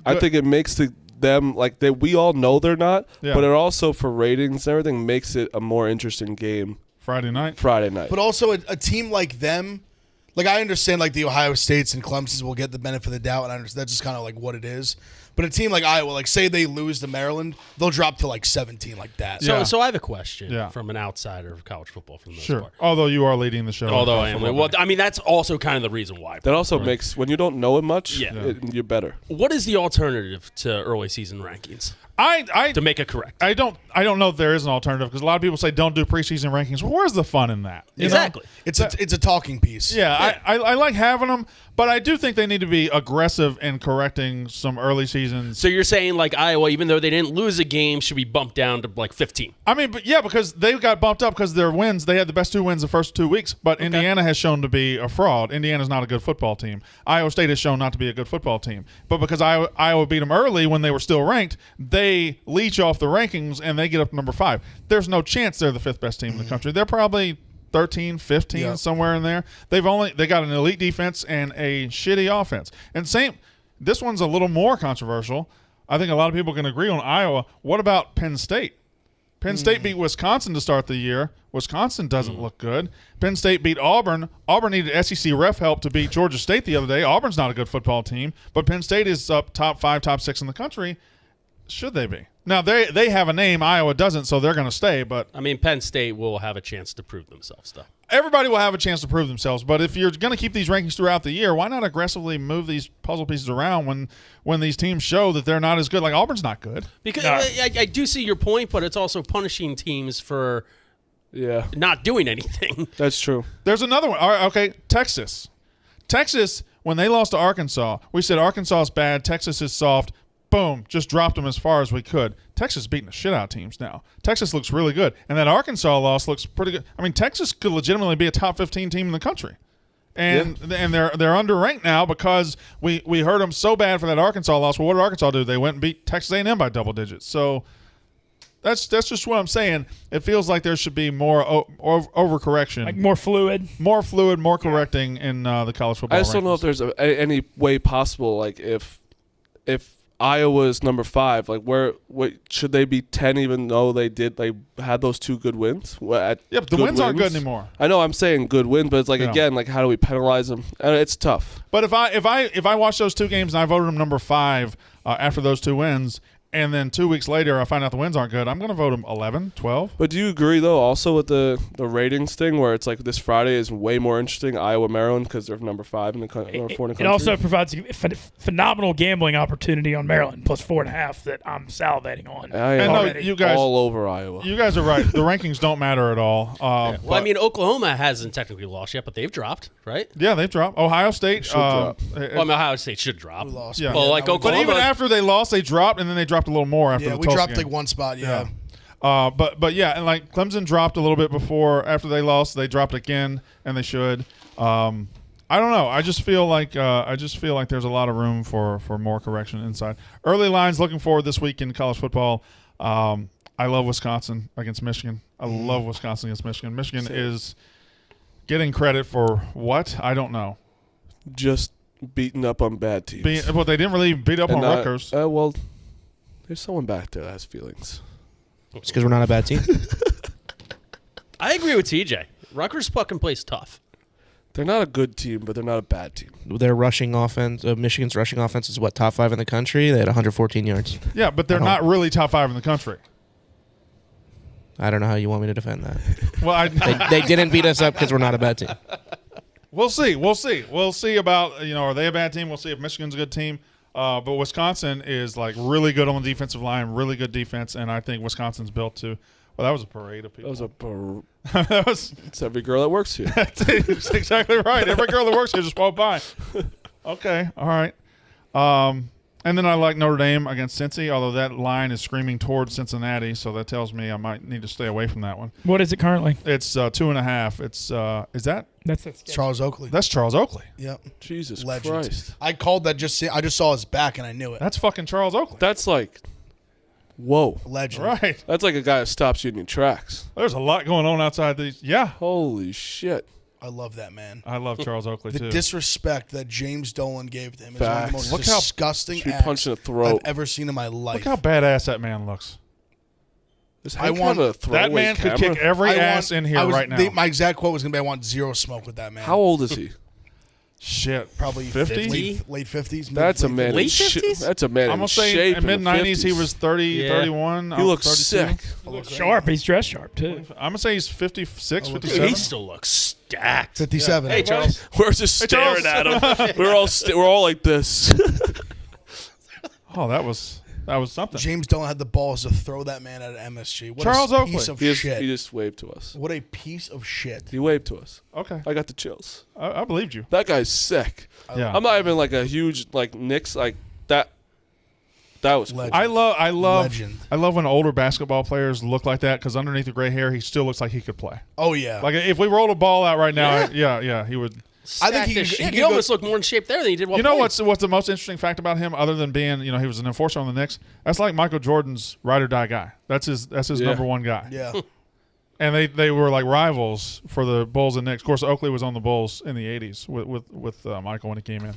I think it makes them like we all know they're not, Yeah. but it also for ratings and everything makes it a more interesting game Friday night. Friday night. But also a team like them, like I understand like the Ohio States and Clemson's will get the benefit of the doubt, and I understand that's just kind of like what it is. But a team like Iowa, like say they lose to Maryland, they'll drop to like 17 like that. Yeah. So I have a question Yeah. from an outsider of college football for the most Sure. part. Although you are leading the show. Although I am. Well, I mean, that's also kind of the reason why. That also makes when you don't know it much, Yeah. you're better. What is the alternative to early season rankings I to make it correct? I don't know if there is an alternative because a lot of people say don't do preseason rankings. Well, where's the fun in that? You know? Exactly. It's a talking piece. Yeah, I like having them, but I do think they need to be aggressive in correcting some early seasons. So you're saying like Iowa, even though they didn't lose a game, should be bumped down to like 15? I mean, but yeah, because they got bumped up because their wins. They had the best 2 wins the first 2 weeks, but Indiana has shown to be a fraud. Indiana's not a good football team. Iowa State has shown not to be a good football team. But because Iowa beat them early when they were still ranked, they leech off the rankings and they get up to number 5. There's no chance they're the 5th best team in the country. They're probably 13, 15, somewhere in there. They got an elite defense and a shitty offense. And this one's a little more controversial. I think a lot of people can agree on Iowa. What about Penn State? Penn State beat Wisconsin to start the year. Wisconsin doesn't look good. Penn State beat Auburn. Auburn needed SEC ref help to beat Georgia State the other day. Auburn's not a good football team, but Penn State is up top 5, top 6 in the country. Should they be? Now, they have a name. Iowa doesn't, so they're going to stay. But I mean, Penn State will have a chance to prove themselves, though. everybody will have a chance to prove themselves. But if you're going to keep these rankings throughout the year, why not aggressively move these puzzle pieces around when these teams show that they're not as good? Like Auburn's not good. Because I do see your point, but it's also punishing teams for not doing anything. That's true. There's another one. All right, okay, Texas. Texas, when they lost to Arkansas, we said Arkansas is bad, Texas is soft. Boom, just dropped them as far as we could. Texas is beating the shit out of teams now. Texas looks really good. And that Arkansas loss looks pretty good. I mean, Texas could legitimately be a top 15 team in the country. And they're underranked now because we hurt them so bad for that Arkansas loss. Well, what did Arkansas do? They went and beat Texas A&M by double digits. So that's just what I'm saying. It feels like there should be more overcorrection. Like more fluid. More correcting in the college football I just don't know if there's any way possible, like if Iowa's number 5, like what should they be 10 even though they had those 2 good wins? But the wins aren't good anymore. I know I'm saying good win, but it's like again, like how do we penalize them? It's tough. But if I watch those 2 games and I voted them number 5 after those 2 wins, and then 2 weeks later I find out the wins aren't good, I'm going to vote them 11, 12. But do you agree though also with the ratings thing where it's like this Friday is way more interesting, Iowa Maryland because they're number 5 in the country. It also provides a phenomenal gambling opportunity on Maryland plus 4.5 that I'm salivating on. I am already. You guys all over Iowa. You guys are right. The rankings don't matter at all. Well, I mean, Oklahoma hasn't technically lost yet, but they've dropped, right? Yeah, they've dropped. Ohio State drop. Well, I mean, Ohio State should drop. We lost. Yeah. Well, like Oklahoma. But even after they lost, they dropped, and then they dropped a little more after the we Tulsa dropped game. like one spot. Yeah. But yeah, and like Clemson dropped a little bit after they lost. They dropped again, and they should. I don't know. I just feel like there's a lot of room for more correction inside. Early lines looking forward this week in college football. I love Wisconsin against Michigan. I love Wisconsin against Michigan. Michigan is getting credit for what? I don't know. Just beating up on bad teams. Well, they didn't really beat up on Rutgers. Well, there's someone back there that has feelings. It's because we're not a bad team. I agree with TJ. Rutgers fucking plays tough. They're not a good team, but they're not a bad team. Their rushing offense, Michigan's rushing offense is what, top 5 in the country? They had 114 yards. Yeah, but they're not really top 5 in the country. I don't know how you want me to defend that. Well, they didn't beat us up because we're not a bad team. We'll see. We'll see about, are they a bad team? We'll see if Michigan's a good team. But Wisconsin is like really good on the defensive line, really good defense, and I think Wisconsin's built to. Well, that was a parade of people. That was it's every girl that works here. That's exactly right. Every girl that works here just walked by. Okay, all right. And then I like Notre Dame against Cincy, although that line is screaming towards Cincinnati, so that tells me I might need to stay away from that one. What is it currently? It's 2.5. It's is that? That's Charles Oakley. That's Charles Oakley. Yep. Jesus Legend. Christ. I called that I just saw his back and I knew it. That's fucking Charles Oakley. That's like, whoa. Legend. Right. That's like a guy that stops you in your tracks. There's a lot going on outside these. Yeah. Holy shit. I love that man. I love Charles Oakley The too. disrespect that James Dolan gave to him is one of the Facts. most Look how- disgusting Should be acts punched in the throat. I've ever seen in my life. Look how badass that man looks. Does I Hank want- have a throwaway That man could camera? kick every ass in here right now. My exact quote was going to be, I want zero smoke with that man. How old is he? Shit, Probably 50? late 50s. That's a man. Late in sh- 50s? That's a man. I'm in gonna say shape in mid 90s he 50s. was 30, Yeah. 31. He looks 32. sick. Sharp. He's dressed sharp too. I'm gonna say he's 56, Dude, 57. he still looks stacked. 57. Hey, Charles. We're just staring at him. We're all like this. Oh, that was something. James Dolan had the balls to throw that man at MSG. What Charles a Oakley. piece of he shit. just waved to us. What a piece of shit. He waved to us. Okay, I got the chills. I believed you. That guy's sick. Yeah, I'm not even like a huge like Knicks like that. That was cool. Legend. I love Legend. I love when older basketball players look like that because underneath the gray hair, he still looks like he could play. Oh, yeah. Like if we rolled a ball out right now, yeah, he would. I think he Stacked as could- shit. he He could almost go- looked more in shape there than he did. While You know playing. what's the most interesting fact about him, other than being he was an enforcer on the Knicks? That's like Michael Jordan's ride or die guy. That's his Yeah. number one guy. Yeah. And they were like rivals for the Bulls and Knicks. Of course, Oakley was on the Bulls in the '80s with Michael when he came in.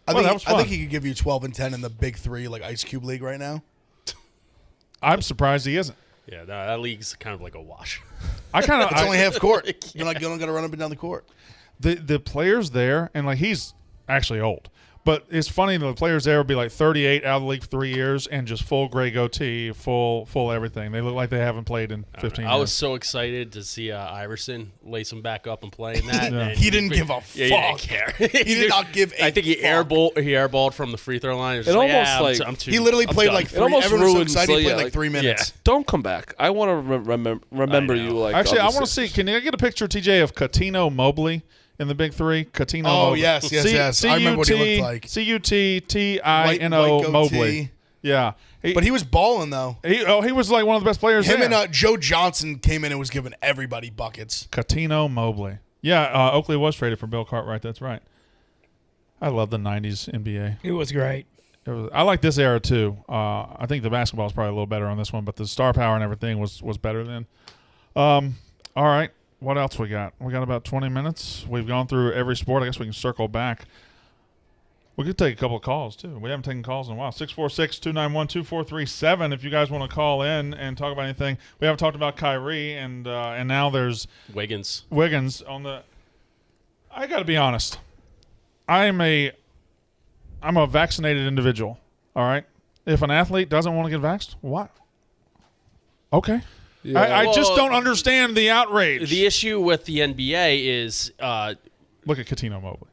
I Well, think that was I think fun. he could give you 12 and 10 in the Big Three, like Ice Cube League right now. I'm surprised he isn't. Yeah, no, that league's kind of like a wash. I kind of It's only half court. You're not going to run up and down the court. the players there, and like he's actually old, but it's funny the players there would be like 38 out of the league for 3 years and just full gray goatee, full everything. They look like they haven't played in 15 I years. was so excited to see Iverson lace him back up and play in that. Yeah. and He didn't give a Yeah, he didn't fuck. care. He did not give a I think he fuck. airballed from the free throw line. It almost like- I'm too, He literally I'm played done. like three. almost Everyone was so ruins, excited. He like, played yeah, like like- 3 minutes. Don't come back. I want to remember I know. you. Like Actually, I on the want to see. Sixers. Can I get a picture, TJ, of Coutinho Mobley in the Big Three? Coutinho. Oh, Mobley. yes. I remember what he looked like. Cuttino White Mobley. goatee. Yeah, But he was balling, though. he was like one of the best players Him there. and Joe Johnson came in and was giving everybody buckets. Coutinho Mobley. Yeah, Oakley was traded for Bill Cartwright. That's right. I love the '90s NBA. It was great. I like this era too. I think the basketball is probably a little better on this one, but the star power and everything was better then. All right, what else we got? We got about 20 minutes. We've gone through every sport. I guess we can circle back. We could take a couple of calls too. We haven't taken calls in a while. 646-291-2437. If you guys want to call in and talk about anything, we haven't talked about Kyrie and now there's Wiggins. on the. I got to be honest. I'm a vaccinated individual. All right. If an athlete doesn't want to get vaxxed, what? Okay. Yeah. I just Well, don't understand the outrage. The issue with the NBA is Look at Coutinho Mobley.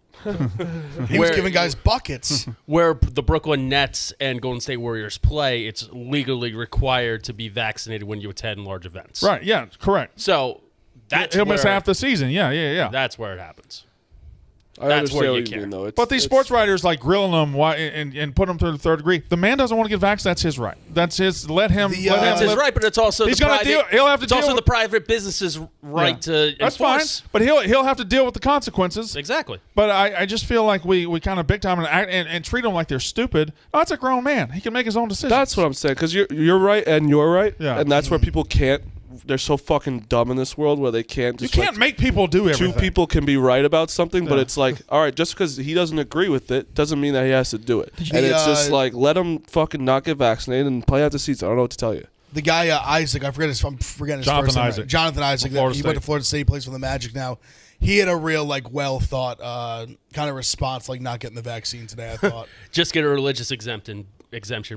He was giving guys buckets. where the Brooklyn Nets and Golden State Warriors play, it's legally required to be vaccinated when you attend large events. Right. Yeah. Correct. So that's He'll miss where- half the season. Yeah. That's where it happens. I That's where understand you what you care. mean, though. But these sports writers like grilling them and put them to the third degree. The man doesn't want to get vaxxed. That's his right. That's his. Let him. The, let him That's his live. right, but it's also He's the gonna private, deal. He'll have to it's deal also with- the private business's right to That's enforce. fine. But he'll have to deal with the consequences. Exactly. But I just feel like we kind of big time and treat them like they're stupid. Oh, that's a grown man. He can make his own decisions. That's what I'm saying. Because you're right and you're right. Yeah. And that's where people can't. They're so fucking dumb in this world where they can't. You Just can't make people do everything. Two people can be right about something, but Yeah. it's like, all right, just because he doesn't agree with it doesn't mean that he has to do it. you- And it's just The, like, let him fucking not get vaccinated and play out the seats. I don't know what to tell you. The guy Isaac, I'm forgetting his Jonathan first name. Isaac. Jonathan Isaac. Florida He went State. to Florida State, plays for the Magic now. He had a real well thought kind of response, like not getting the vaccine today. I thought. Just get a religious exemption.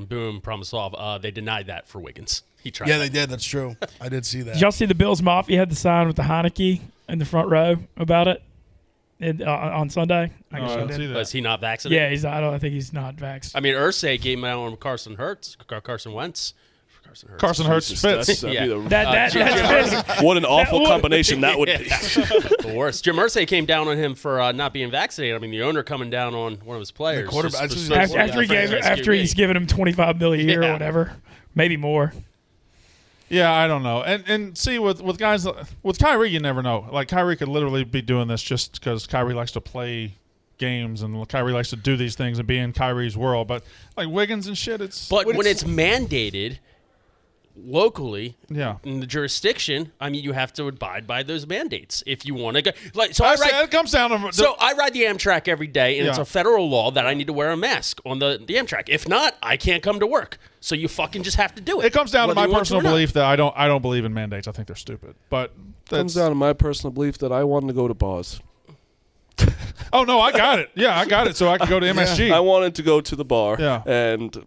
Boom. Problem solved. They denied that for Wiggins. He tried. Yeah, that. they did. That's true. I did see that. Did y'all see the Bills Mafia had the sign with the Heineke in the front row about it on Sunday? I No, guess I I didn't did. see that. Was he not vaccinated? Yeah, I think he's not vaxxed. I mean, Irsay came out on Carson Wentz. Carson Hurts fits. That'd Yeah. be the- That's what an awful would- combination that would be. The worst. Jim Irsay came down on him for not being vaccinated. I mean, the owner coming down on one of his players. quarterback- Just that's for what after, supposed after to he's given him $25 million a year Yeah. or whatever, maybe more. Yeah, I don't know. And see with guys with Kyrie, you never know. Like Kyrie could literally be doing this just because Kyrie likes to play games and Kyrie likes to do these things and be in Kyrie's world. But like Wiggins and shit, it's But when it's mandated locally yeah. in the jurisdiction, I mean, you have to abide by those mandates if you want to go. Like, so I I say ride. it comes down to So I ride the Amtrak every day, and it's Yeah. a federal law that I need to wear a mask on the Amtrak. If not, I can't come to work. So you fucking just have to do it. it comes down to whether my you want personal or not. belief that I don't believe in mandates. I think they're stupid. But Comes that's, down to my personal belief that I wanted to go to bars. Oh, no, I got it. Yeah, I got it so I could go to MSG. I wanted to go to the bar Yeah. and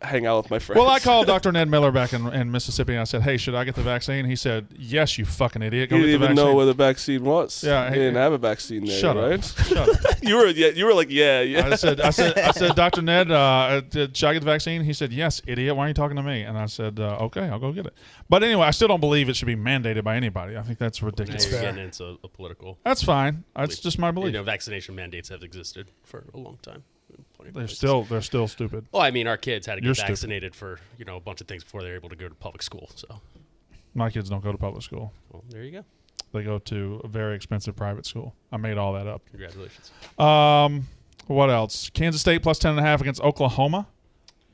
hang out with my friends. Well, I called Dr. Ned Miller back in Mississippi, and I said, hey, should I get the vaccine? He said, yes, you fucking idiot. Go He get didn't the even vaccine. know where the vaccine was. Yeah, he didn't have a vaccine there, Shut right? up. Shut up. You were like, yeah. I said, Dr. Ned, should I get the vaccine? He said, yes, idiot. Why are you talking to me? And I said, okay, I'll go get it. But anyway, I still don't believe it should be mandated by anybody. I think that's Now ridiculous. you're getting into a political. That's fine. That's just my belief. Vaccination mandates have existed for a long time. in plenty of They're places. still stupid. Well, I mean, our kids had to You're get stupid. vaccinated for a bunch of things before they were able to go to public school. So, My kids don't go to public school. well, there you go. They go to a very expensive private school. I made all that up. Congratulations. What else? Kansas State plus 10.5 against Oklahoma.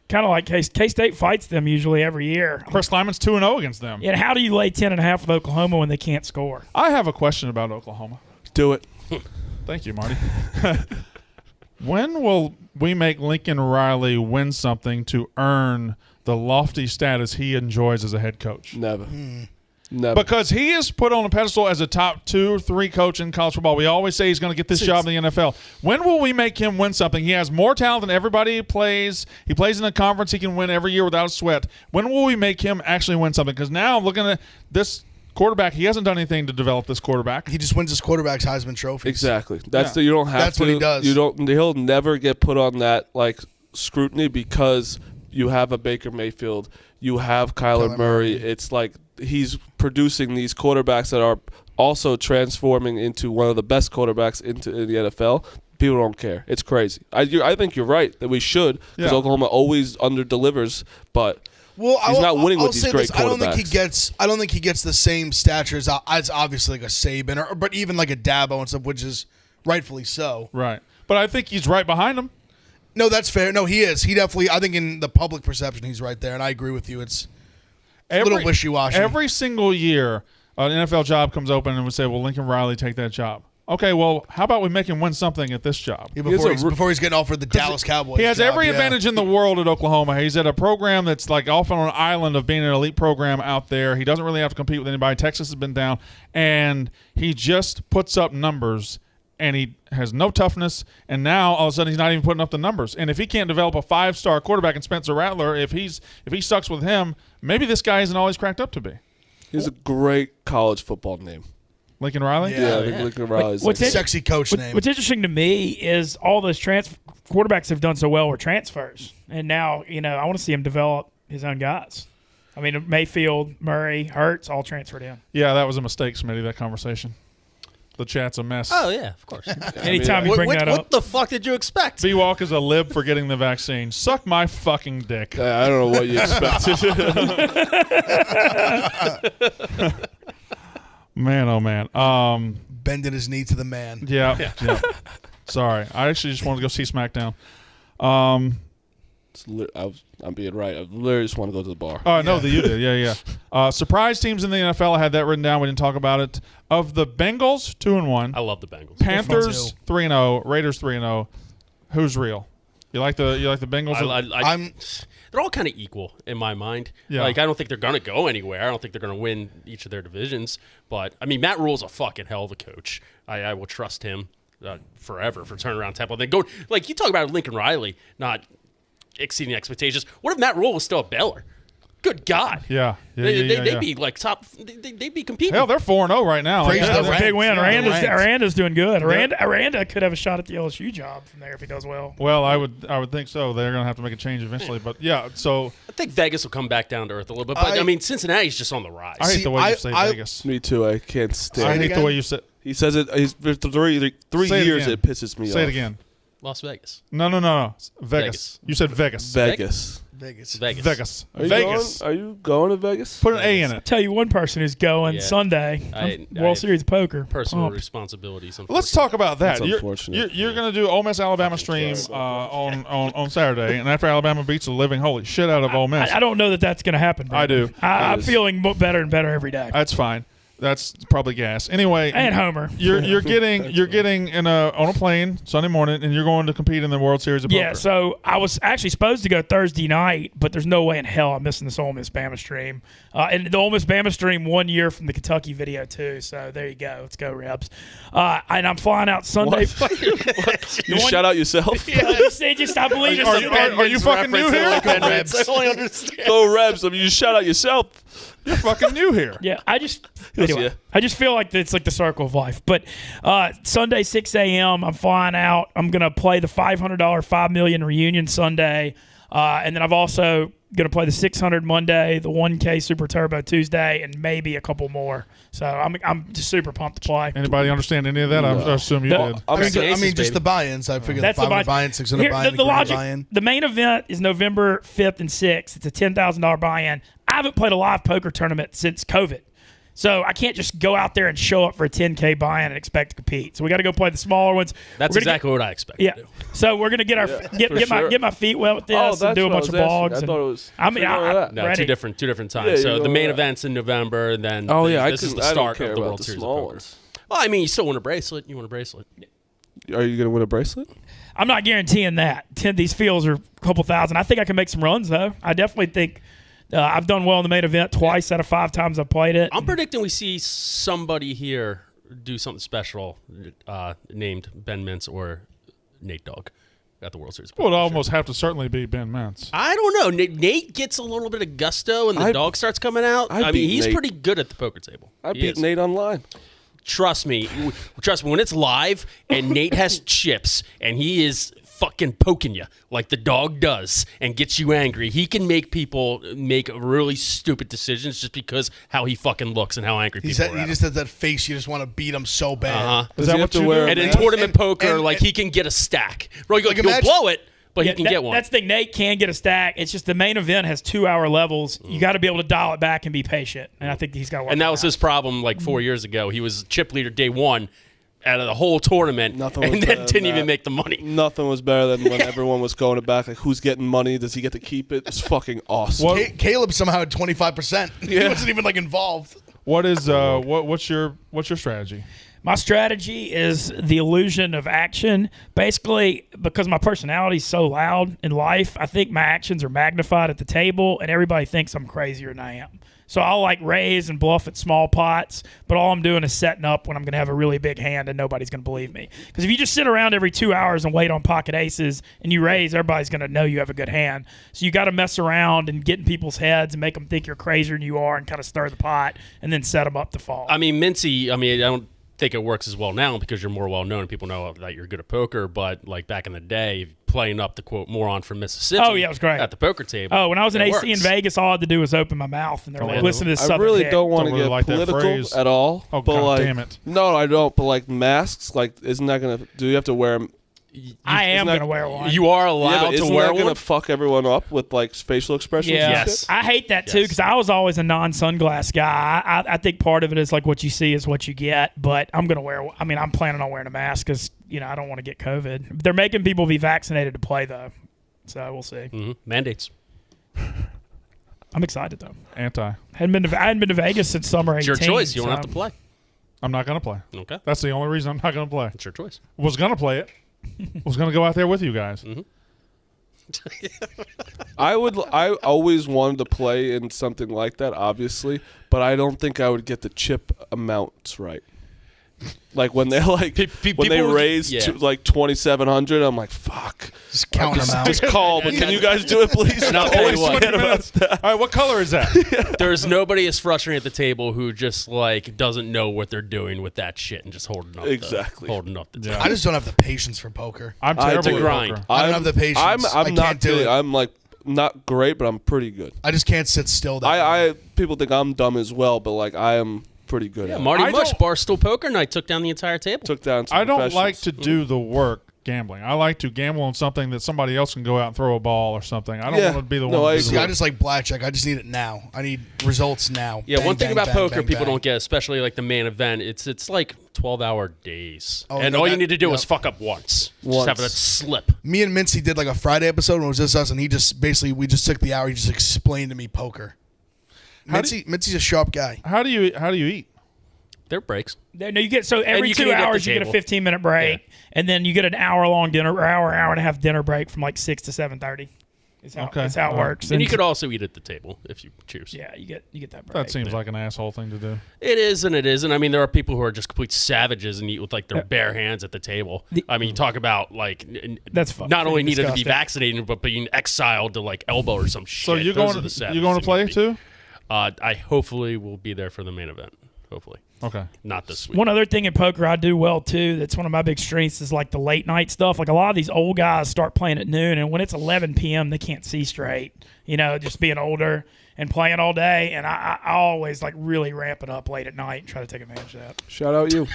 Kind of like K-State fights them usually every year. Chris Lyman's 2-0 against them. And how do you lay 10.5 with Oklahoma when they can't score? I have a question about Oklahoma. Do it. Thank you, Marty. When will we make Lincoln Riley win something to earn the lofty status he enjoys as a head coach? Never. Never. Because he is put on a pedestal as a top 2 or 3 coach in college football. We always say he's going to get this job in the NFL. When will we make him win something? He has more talent than everybody he plays. He plays in a conference he can win every year without a sweat. When will we make him actually win something? Because now I'm looking at this quarterback. He hasn't done anything to develop this quarterback. He just wins his quarterback's Heisman trophies. Exactly. That's Yeah. you don't have That's to. what he does. You don't. He'll never get put on that like scrutiny because you have a Baker Mayfield, you have Kyler Murray. It's like he's producing these quarterbacks that are also transforming into one of the best quarterbacks in the NFL. People don't care. It's crazy. I think you're right that we should because Yeah. Oklahoma always under delivers, but. Well, He's not winning I'll with these say great this. I don't think quarterbacks. he gets the same stature as obviously like a Saban, but even like a Dabo and stuff, which is rightfully so. Right. But I think he's right behind him. No, that's fair. No, he is. He definitely. I think in the public perception, he's right there, and I agree with you. It's a little wishy-washy. Every single year, an NFL job comes open and we say, well, Lincoln Riley, take that job. Okay, well, how about we make him win something at this job? Yeah, before he's getting offered the Dallas Cowboys. He has job, every yeah. advantage in the world at Oklahoma. He's at a program that's like off on an island of being an elite program out there. He doesn't really have to compete with anybody. Texas has been down, and he just puts up numbers, and he has no toughness, and now all of a sudden he's not even putting up the numbers. And if he can't develop a 5-star quarterback in Spencer Rattler, if he sucks with him, maybe this guy isn't all he's cracked up to be. He's a great college football name. Lincoln Riley? Yeah. I think Lincoln Riley's What's like, it- Sexy coach name. What's interesting to me is all those quarterbacks have done so well with transfers, and now I want to see him develop his own guys. I mean, Mayfield, Murray, Hurts, all transferred in. Yeah, that was a mistake, Smitty, that conversation. The chat's a mess. Oh yeah, of course. Anytime you bring that up, What the fuck did you expect? B-Walk is a lib for getting the vaccine. Suck my fucking dick. I don't know what you expected. Man, oh man. Bending his knee to the man. Yeah. Sorry. I actually just wanted to go see SmackDown. I'm being right. I literally just want to go to the bar. Oh, I know that you did. Yeah. Surprise teams in the NFL. I had that written down. We didn't talk about it. Of the Bengals, 2-1. I love the Bengals. Panthers, 3-0. Raiders, 3-0. Who's real? You like the Bengals? They're all kind of equal in my mind. Yeah. Like, I don't think they're going to go anywhere. I don't think they're going to win each of their divisions. But, I mean, Matt Rule's a fucking hell of a coach. I will trust him forever for turnaround tempo. Then go, like, you talk about Lincoln Riley not exceeding expectations. What if Matt Rule was still at Baylor? Good God. Yeah. They'd be like top. They'd be competing. Hell, they're 4-0 right now. Crazy. that's a ranked. big win. Yeah, ranked. Aranda's doing good. Aranda could have a shot at the LSU job from there if he does well. Well, I would think so. They're going to have to make a change eventually. But, yeah, so I think Vegas will come back down to earth a little bit. But, I mean, Cincinnati's just on the rise. I hate See, the way you I- say I- Vegas. Me too. I can't stand I it. hate again? the way you say He says it. He's for three Say it years. again. It pisses me off. Say it again. Las Vegas. No. Vegas. Vegas. You said Vegas. Vegas. Vegas. Vegas. Vegas. Are you Vegas. Going, are you going to Vegas? Put an A in it. Tell you one person who's going Yeah. Sunday. I World Series of Poker. Personal Pumped. responsibilities. Let's talk about that. That's unfortunate. You're going to do Ole Miss Alabama stream on Saturday, and after Alabama beats the living holy shit out of Ole Miss. I don't know that that's going to happen. I do. I'm feeling better and better every day. That's fine. That's probably gas. Anyway, And Homer. you're getting on a plane Sunday morning, and you're going to compete in the World Series of Poker. Yeah, so I was actually supposed to go Thursday night, but there's no way in hell I'm missing this Ole Miss Bama stream. And the Ole Miss Bama stream 1 year from the Kentucky video too. So there you go. Let's go, Rebs. And I'm flying out Sunday. You shout out yourself? I believe it's Are you fucking new here? I only understand. Go Rebs. I mean, you shout out yourself. You're fucking new here. Yeah, I just Yeah. feel like it's like the circle of life. But Sunday 6 a.m. I'm flying out. I'm gonna play the $500 $5 million reunion Sunday, and then I'm also gonna play the 600 Monday, the 1K Super Turbo Tuesday, and maybe a couple more. So I'm just super pumped to play. Anybody understand any of that? I assume you did. I mean, Aces, just the baby. buy-ins. I figured That's the the 500 buy- buy-in, 600 buy-in, the grand logic. buy-in. The main event is November 5th and 6th. It's a $10,000 buy-in. I haven't played a live poker tournament since COVID. So I can't just go out there and show up for a 10K buy-in and expect to compete. So we got to go play the smaller ones. That's We're gonna exactly what I expect. Yeah. To do. So we're gonna get our get my feet wet with this and do a bunch of blogs. I thought it was. I mean, I'm No, ready. two different times. Yeah, so you're the main right. event's in November, and then Oh yeah, this is the start of the World Series of small Poker. ones. Well, I mean, you still want a bracelet. You want a bracelet. Are you gonna win a bracelet? I'm not guaranteeing that. These fields are a couple thousand. I think I can make some runs though. I definitely think I've done well in the main event twice out of 5 times I've played it. I'm predicting we see somebody here do something special named Ben Mintz or Nate Dogg at the World Series. Well, it almost have to certainly be Ben Mintz. I don't know. Nate gets a little bit of gusto, and the dog starts coming out. I mean, beat he's Nate. pretty good at the poker table. I He beat is. Nate online. Trust me. When it's live and Nate has chips and he is fucking poking you like the dog does and gets you angry, he can make people make really stupid decisions just because how he fucking looks and how angry He people are. at just him. has that face. You just want to beat him so bad. Uh-huh. Is that he what have to you wear do? And in And- tournament and- poker, and- like he can get a stack. Bro, he'll imagine- blow it, but Yeah, he can get one. That's the thing. Nate can get a stack. It's just the main event has 2-hour levels. You got to be able to dial it back and be patient. And I think he's got to work. And that on was his problem like 4 years ago. He was chip leader day one out of the whole tournament Nothing and was then better than didn't even that. make the money. Nothing was better than when everyone was going back. Like, who's getting money? Does he get to keep it? It's fucking awesome. What- Caleb somehow had 25%. He wasn't even like involved. What is what's your strategy? My strategy is the illusion of action. Basically, because my personality is so loud in life, I think my actions are magnified at the table, and everybody thinks I'm crazier than I am. So I'll like raise and bluff at small pots, but all I'm doing is setting up when I'm going to have a really big hand and nobody's going to believe me. Because if you just sit around every 2 hours and wait on pocket aces and you raise, everybody's going to know you have a good hand. So you got to mess around and get in people's heads and make them think you're crazier than you are and kind of stir the pot and then set them up to fall. I mean, Mincy, I don't think it works as well now because you're more well known and people know that you're good at poker. But like back in the day, playing up the quote moron from Mississippi. Oh, yeah, it was great. At the poker table. Oh, when I was in it AC in works. Vegas, all I had to do was open my mouth, and they're like, listen to this I Southern really hit. don't want to Don't really get like that political phrase. at all. Oh, but God like, damn it. No, I don't. But like masks, like isn't that gonna? Do you have to wear? I am isn't that- going to wear one. You are Yeah, allowed but to isn't wear that gonna one. fuck everyone up with like facial expressions? Yeah. and Yes. shit? I hate that too Yes. because I was always a non-sunglass guy. I think part of it is like what you see is what you get, but I'm going to wear. I mean, I'm planning on wearing a mask because I don't want to get COVID. They're making people be vaccinated to play though, so we'll see. Mandates. I'm excited though. I I hadn't been to Vegas since summer 18. It's your choice. You don't so- have to play. I'm not gonna play. Okay. That's the only reason I'm not gonna play. It's your choice. Was gonna play it. Was gonna go out there with you guys. I always wanted to play in something like that, obviously, but I don't think I would get the chip amounts right. Like when they when they people- raise yeah. to like 2,700, I'm like, fuck. Just counting them out. Just call, but can you guys do it, please? And I'll tell you what. 20 minutes. All right, what color is that? There's nobody as frustrating at the table who just like doesn't know what they're doing with that shit and just holding up. Exactly. Holding up the Yeah. I just don't have the patience for poker. I'm I terrible do. at grind. poker. I don't have the patience. I I'm not can't do kidding. it. I'm like not great, but I'm pretty good. I just can't sit still. That long. I people think I'm dumb as well, but like I am pretty good Yeah, at it. Marty I Mush, don't- Barstool Poker Night, took down the entire table. Took down some I don't like professionals. to do the work gambling. I like to gamble on something that somebody else can go out and throw a ball or something. I don't Yeah. want to be the No, one I to do See, the I work. just like blackjack. I just need it now. I need results now. Yeah, Bang, one thing bang, about bang, poker bang, people bang. don't get, especially like the main event, it's like 12-hour days. Oh, and no, all you that- need to do is yep. fuck up once. Just Once. have that slip. Me and Mincy did like a Friday episode when it was just us, and he just basically we just took the hour. He just explained to me poker. How Mincy's a sharp guy. How do you eat? They're breaks. No, you get every you 2 can eat at the hours you get a table. 15-minute break, and then you get an hour-long dinner, or hour and a half dinner break from like 6 to 7:30. That's how it works. And you could also eat at the table if you choose. Yeah, you get that break. That seems like an asshole thing to do. It is and it isn't. I mean, there are people who are just complete savages and eat with like their bare hands at the table. I mean, you talk about like That's fucking not only needed to be disgusting. vaccinated, but being exiled to like elbow or some shit. So you Those going are the to savages you going to that play need be. too? I hopefully will be there for the main event. Hopefully, Okay. not this week. One other thing in poker I do well too, that's one of my big strengths, is like the late night stuff. Like a lot of these old guys start playing at noon, and when it's 11 p.m., they can't see straight. Just being older and playing all day. And I always like really ramp it up late at night and try to take advantage of that. Shout out you.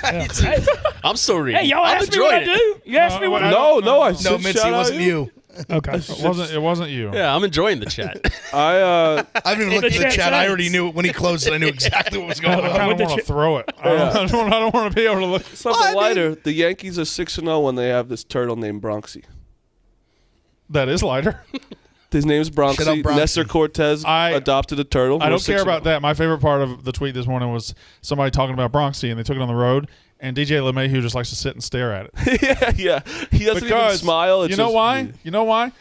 Yeah. Hey, I'm still reading. y'all I'm asked me what I enjoying it. do? You asked me what I do? No, I No, said Mitzi, shout it out wasn't you. Okay. It wasn't you. Yeah, I'm enjoying the chat. I I haven't even looked at the chat chat. I says. already knew when he closed it. I knew exactly what was going I on. kind with of the want to throw it. I don't want to be able to look. something lighter. The Yankees are 6-0 when they have this turtle named Bronxy. That is lighter. His name's Shut up, Bronxy. Bronxy. Nestor Cortez I- adopted a turtle. I We're don't care 6-0. about that. My favorite part of the tweet this morning was somebody talking about Bronxy, and they took it on the road, and DJ LeMahieu just likes to sit and stare at it. yeah. He doesn't even smile. It's you know just- why? You know why?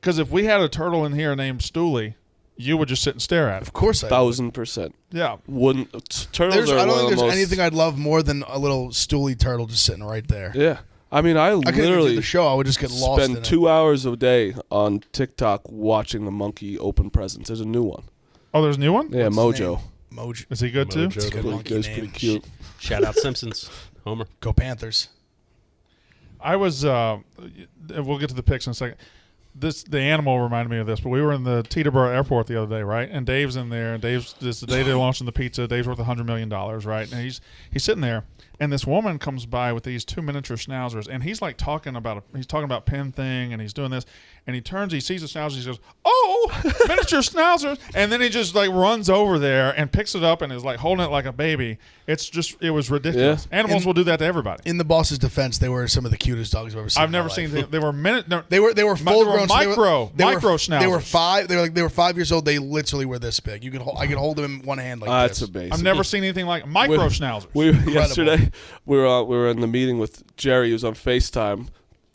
Because if we had a turtle in here named Stooley, you would just sit and stare at it. Of course I would. 1,000%. Yeah. Wouldn't turtles are I don't one think of the there's most, anything I'd love more than a little stooly turtle just sitting right there. Yeah. I mean, I I couldn't even do literally the show. I would just get lost in spend it. 2 hours a day on TikTok watching the monkey open presents. There's a new one. Oh, there's a new one? Yeah, What's his Mojo. name? Mojo. Is he good too? Mojo. It's a good Pretty monkey good. It's name. pretty cute. Shout out Simpsons. Homer. Go Panthers. I was. We'll get to the picks in a second. The animal reminded me of this, but we were in the Teterboro airport the other day, right? And Dave's in there, and this is the day they're launching the pizza. Dave's worth $100 million, right? And he's sitting there, and this woman comes by with these 2 miniature schnauzers, and he's like talking about pen thing, and he's doing this, and he turns, he sees the schnauzers, he goes, "Oh, miniature schnauzers," and then he just like runs over there and picks it up and is like holding it like a baby. It was ridiculous. Yeah. Animals will do that to everybody. In the boss's defense, they were some of the cutest dogs I've ever seen. I've in my never life. seen they were They were full grown. so micro they were schnauzers. They were 5. They were 5 years old. They literally were this big. I could hold them in one hand like That's this. amazing. I've never seen anything like micro We're- schnauzers. Yesterday, we were in the meeting with Jerry, who's on FaceTime.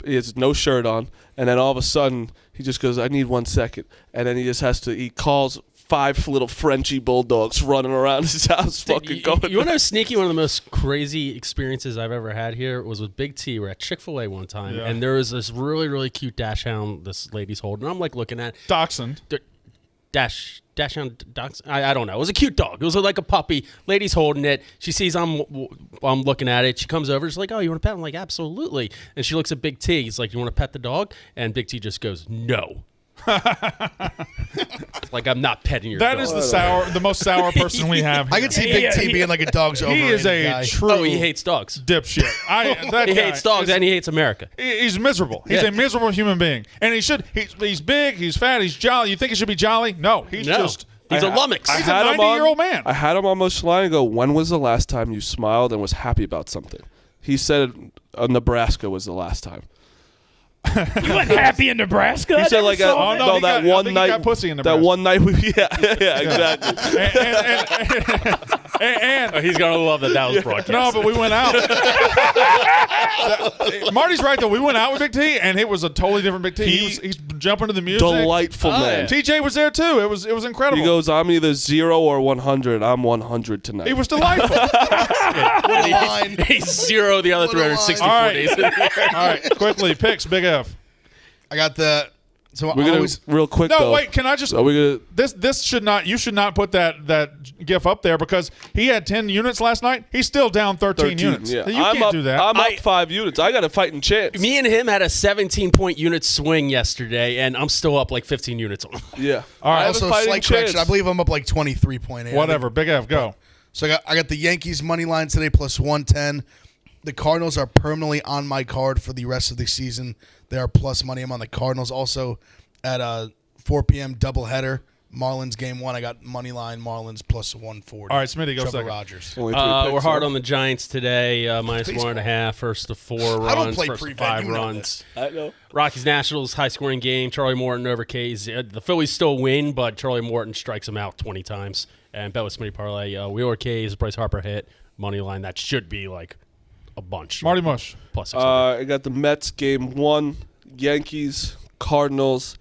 He has no shirt on, and then all of a sudden, he just goes, "I need 1 second," and then he calls 5 little Frenchy bulldogs running around his house, fucking going. You want to know sneaky? One of the most crazy experiences I've ever had here was with Big T. We're at Chick-fil-A one time, Yeah. and there was this really, really cute dash hound this lady's holding. I'm like looking at Dachshund. dash hound dogs. I don't know. It was a cute dog. It was like a puppy. Lady's holding it. She sees I'm looking at it. She comes over. She's like, "Oh, you want to pet?" I'm like, "Absolutely." And she looks at Big T. He's like, "You want to pet the dog?" And Big T just goes, "No." Like, I'm not petting your That dog. is the most sour person we have here. I could see Big T being like a dog's he overrated is a guy. true Oh, he hates dogs. dipshit. That He guy hates dogs is- and he hates America. He's miserable. He's Yeah. a miserable human being, and he's big, he's fat, he's jolly. You think he should be jolly? No, he's No. just. He's a lummox. He's a 90-year-old man. I had him on the line and go, "When was the last time you smiled and was happy about something?" He said, "Nebraska was the last time." You wasn't happy in Nebraska? He said like Oh, no, no, he that got- I one think he night. got pussy in that Nebraska. one night. Yeah, exactly. And He's going to love that was broadcast. no, but we went out. Marty's right though. We went out with Big T, and it was a totally different Big T. He's jumping to the music. Delightful man. TJ was there too. It was incredible. He goes, "I'm either 0 or 100. I'm 100 tonight." He was delightful. Line. He's 0 the other Little 364 line. All right. days. All right, quickly picks. Big F. I got the. So We're I gonna always. real quick No, though. wait. Can I just? Are we gonna? This should not. You should not put that GIF up there because he had 10 units last night. He's still down 13 units. Yeah. You I'm can't up, do that. I'm up 5 units. I got a fighting chance. Me and him had a 17-point unit swing yesterday, and I'm still up like 15 units on him. Yeah. All right. I have Also, a fighting slight chance. correction. I believe I'm up like 23.8. Whatever. Big F. Go. So I got the Yankees money line today plus 110. The Cardinals are permanently on my card for the rest of the season. They are plus money. I'm on the Cardinals. Also at 4 p.m. doubleheader. Marlins game 1. I got money line Marlins plus 140. All right, Smitty, go Trevor second. Rogers. Only 3 We're picks, hard huh? on the Giants today, minus Please 1.5, first to 4 runs, I don't play first to prevent. 5 You know runs. this. I know. Rockies Nationals, high scoring game. Charlie Morton over K's. The Phillies still win, but Charlie Morton strikes him out 20 times. And bet with Smitty Parlay, Wheeler K's, Bryce Harper hit, money line. That should be like a bunch. Marty Mush. Plus 600. I got the Mets game 1, Yankees, Cardinals,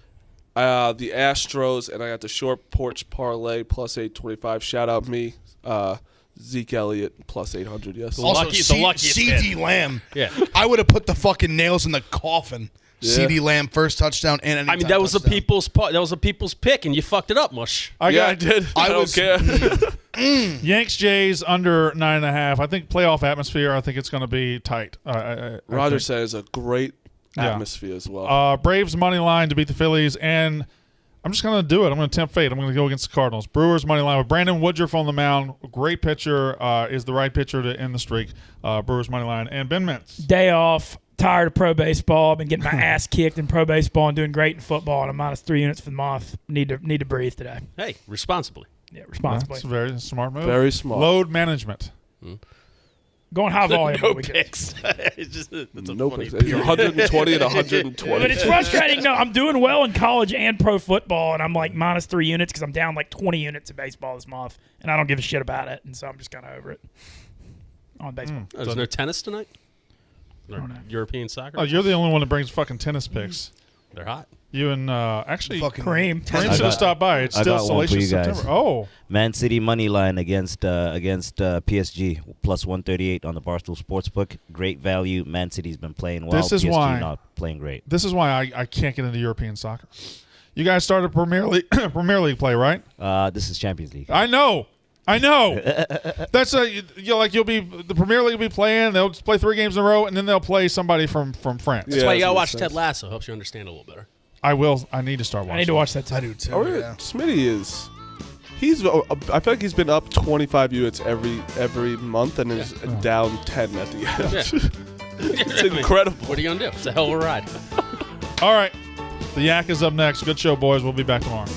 the Astros, and I got the short porch parlay plus 825. Shout out me, Zeke Elliott plus 800. Yes. Also, the luckiest CD Lamb. Yeah. I would have put the fucking nails in the coffin. Yeah. CD Lamb first touchdown and I mean, that was a people's pick, and you fucked it up, Mush. I did. I don't care. Yanks Jays under 9.5. I think playoff atmosphere. I think it's going to be tight. Roger says a great Yeah. atmosphere as well. Braves money line to beat the Phillies, and I'm just going to do it. I'm going to tempt fate. I'm going to go against the Cardinals. Brewers money line with Brandon Woodruff on the mound. Great pitcher, is the right pitcher to end the streak. Brewers money line, and Ben Mintz. Day off. Tired of pro baseball. Been getting my ass kicked in pro baseball and doing great in football. And I'm minus 3 units for the month. Need to breathe today. Hey, responsibly. Yeah, responsibly. That's a very smart move. Very smart. Load management. Going high volume. No on the weekends. picks. It's just it's a No funny. picks. You're 120 and 120. But it's frustrating. No, I'm doing well in college and pro football, and I'm like minus 3 units because I'm down like 20 units in baseball this month, and I don't give a shit about it, and so I'm just kind of over it on baseball. Oh, there's no tennis tonight? Or don't know. European soccer? Oh, you're the only one that brings fucking tennis picks. They're hot. You and actually Fucking Cream. Kareem should have stopped by. It's I still got one for salacious you guys. September. Oh, Man City money line against PSG plus 138 on the Barstool Sportsbook. Great value. Man City's been playing well. This is PSG why- not playing great. this is why I can't get into European soccer. You guys started Premier League play, right? This is Champions League. I know. That's you'll be the Premier League will be playing. They'll just play 3 games in a row, and then they'll play somebody from France. That's why you gotta that watch makes Ted sense. Lasso. Helps you understand a little better. I will. I need to start watching. I need to watch that too. I do too. Oh, yeah. Yeah. Smitty is. I feel like he's been up 25 units every month and is down 10 at the end. Yeah. It's incredible. What are you gonna do? It's a hell of a ride. All right. The Yak is up next. Good show, boys. We'll be back tomorrow.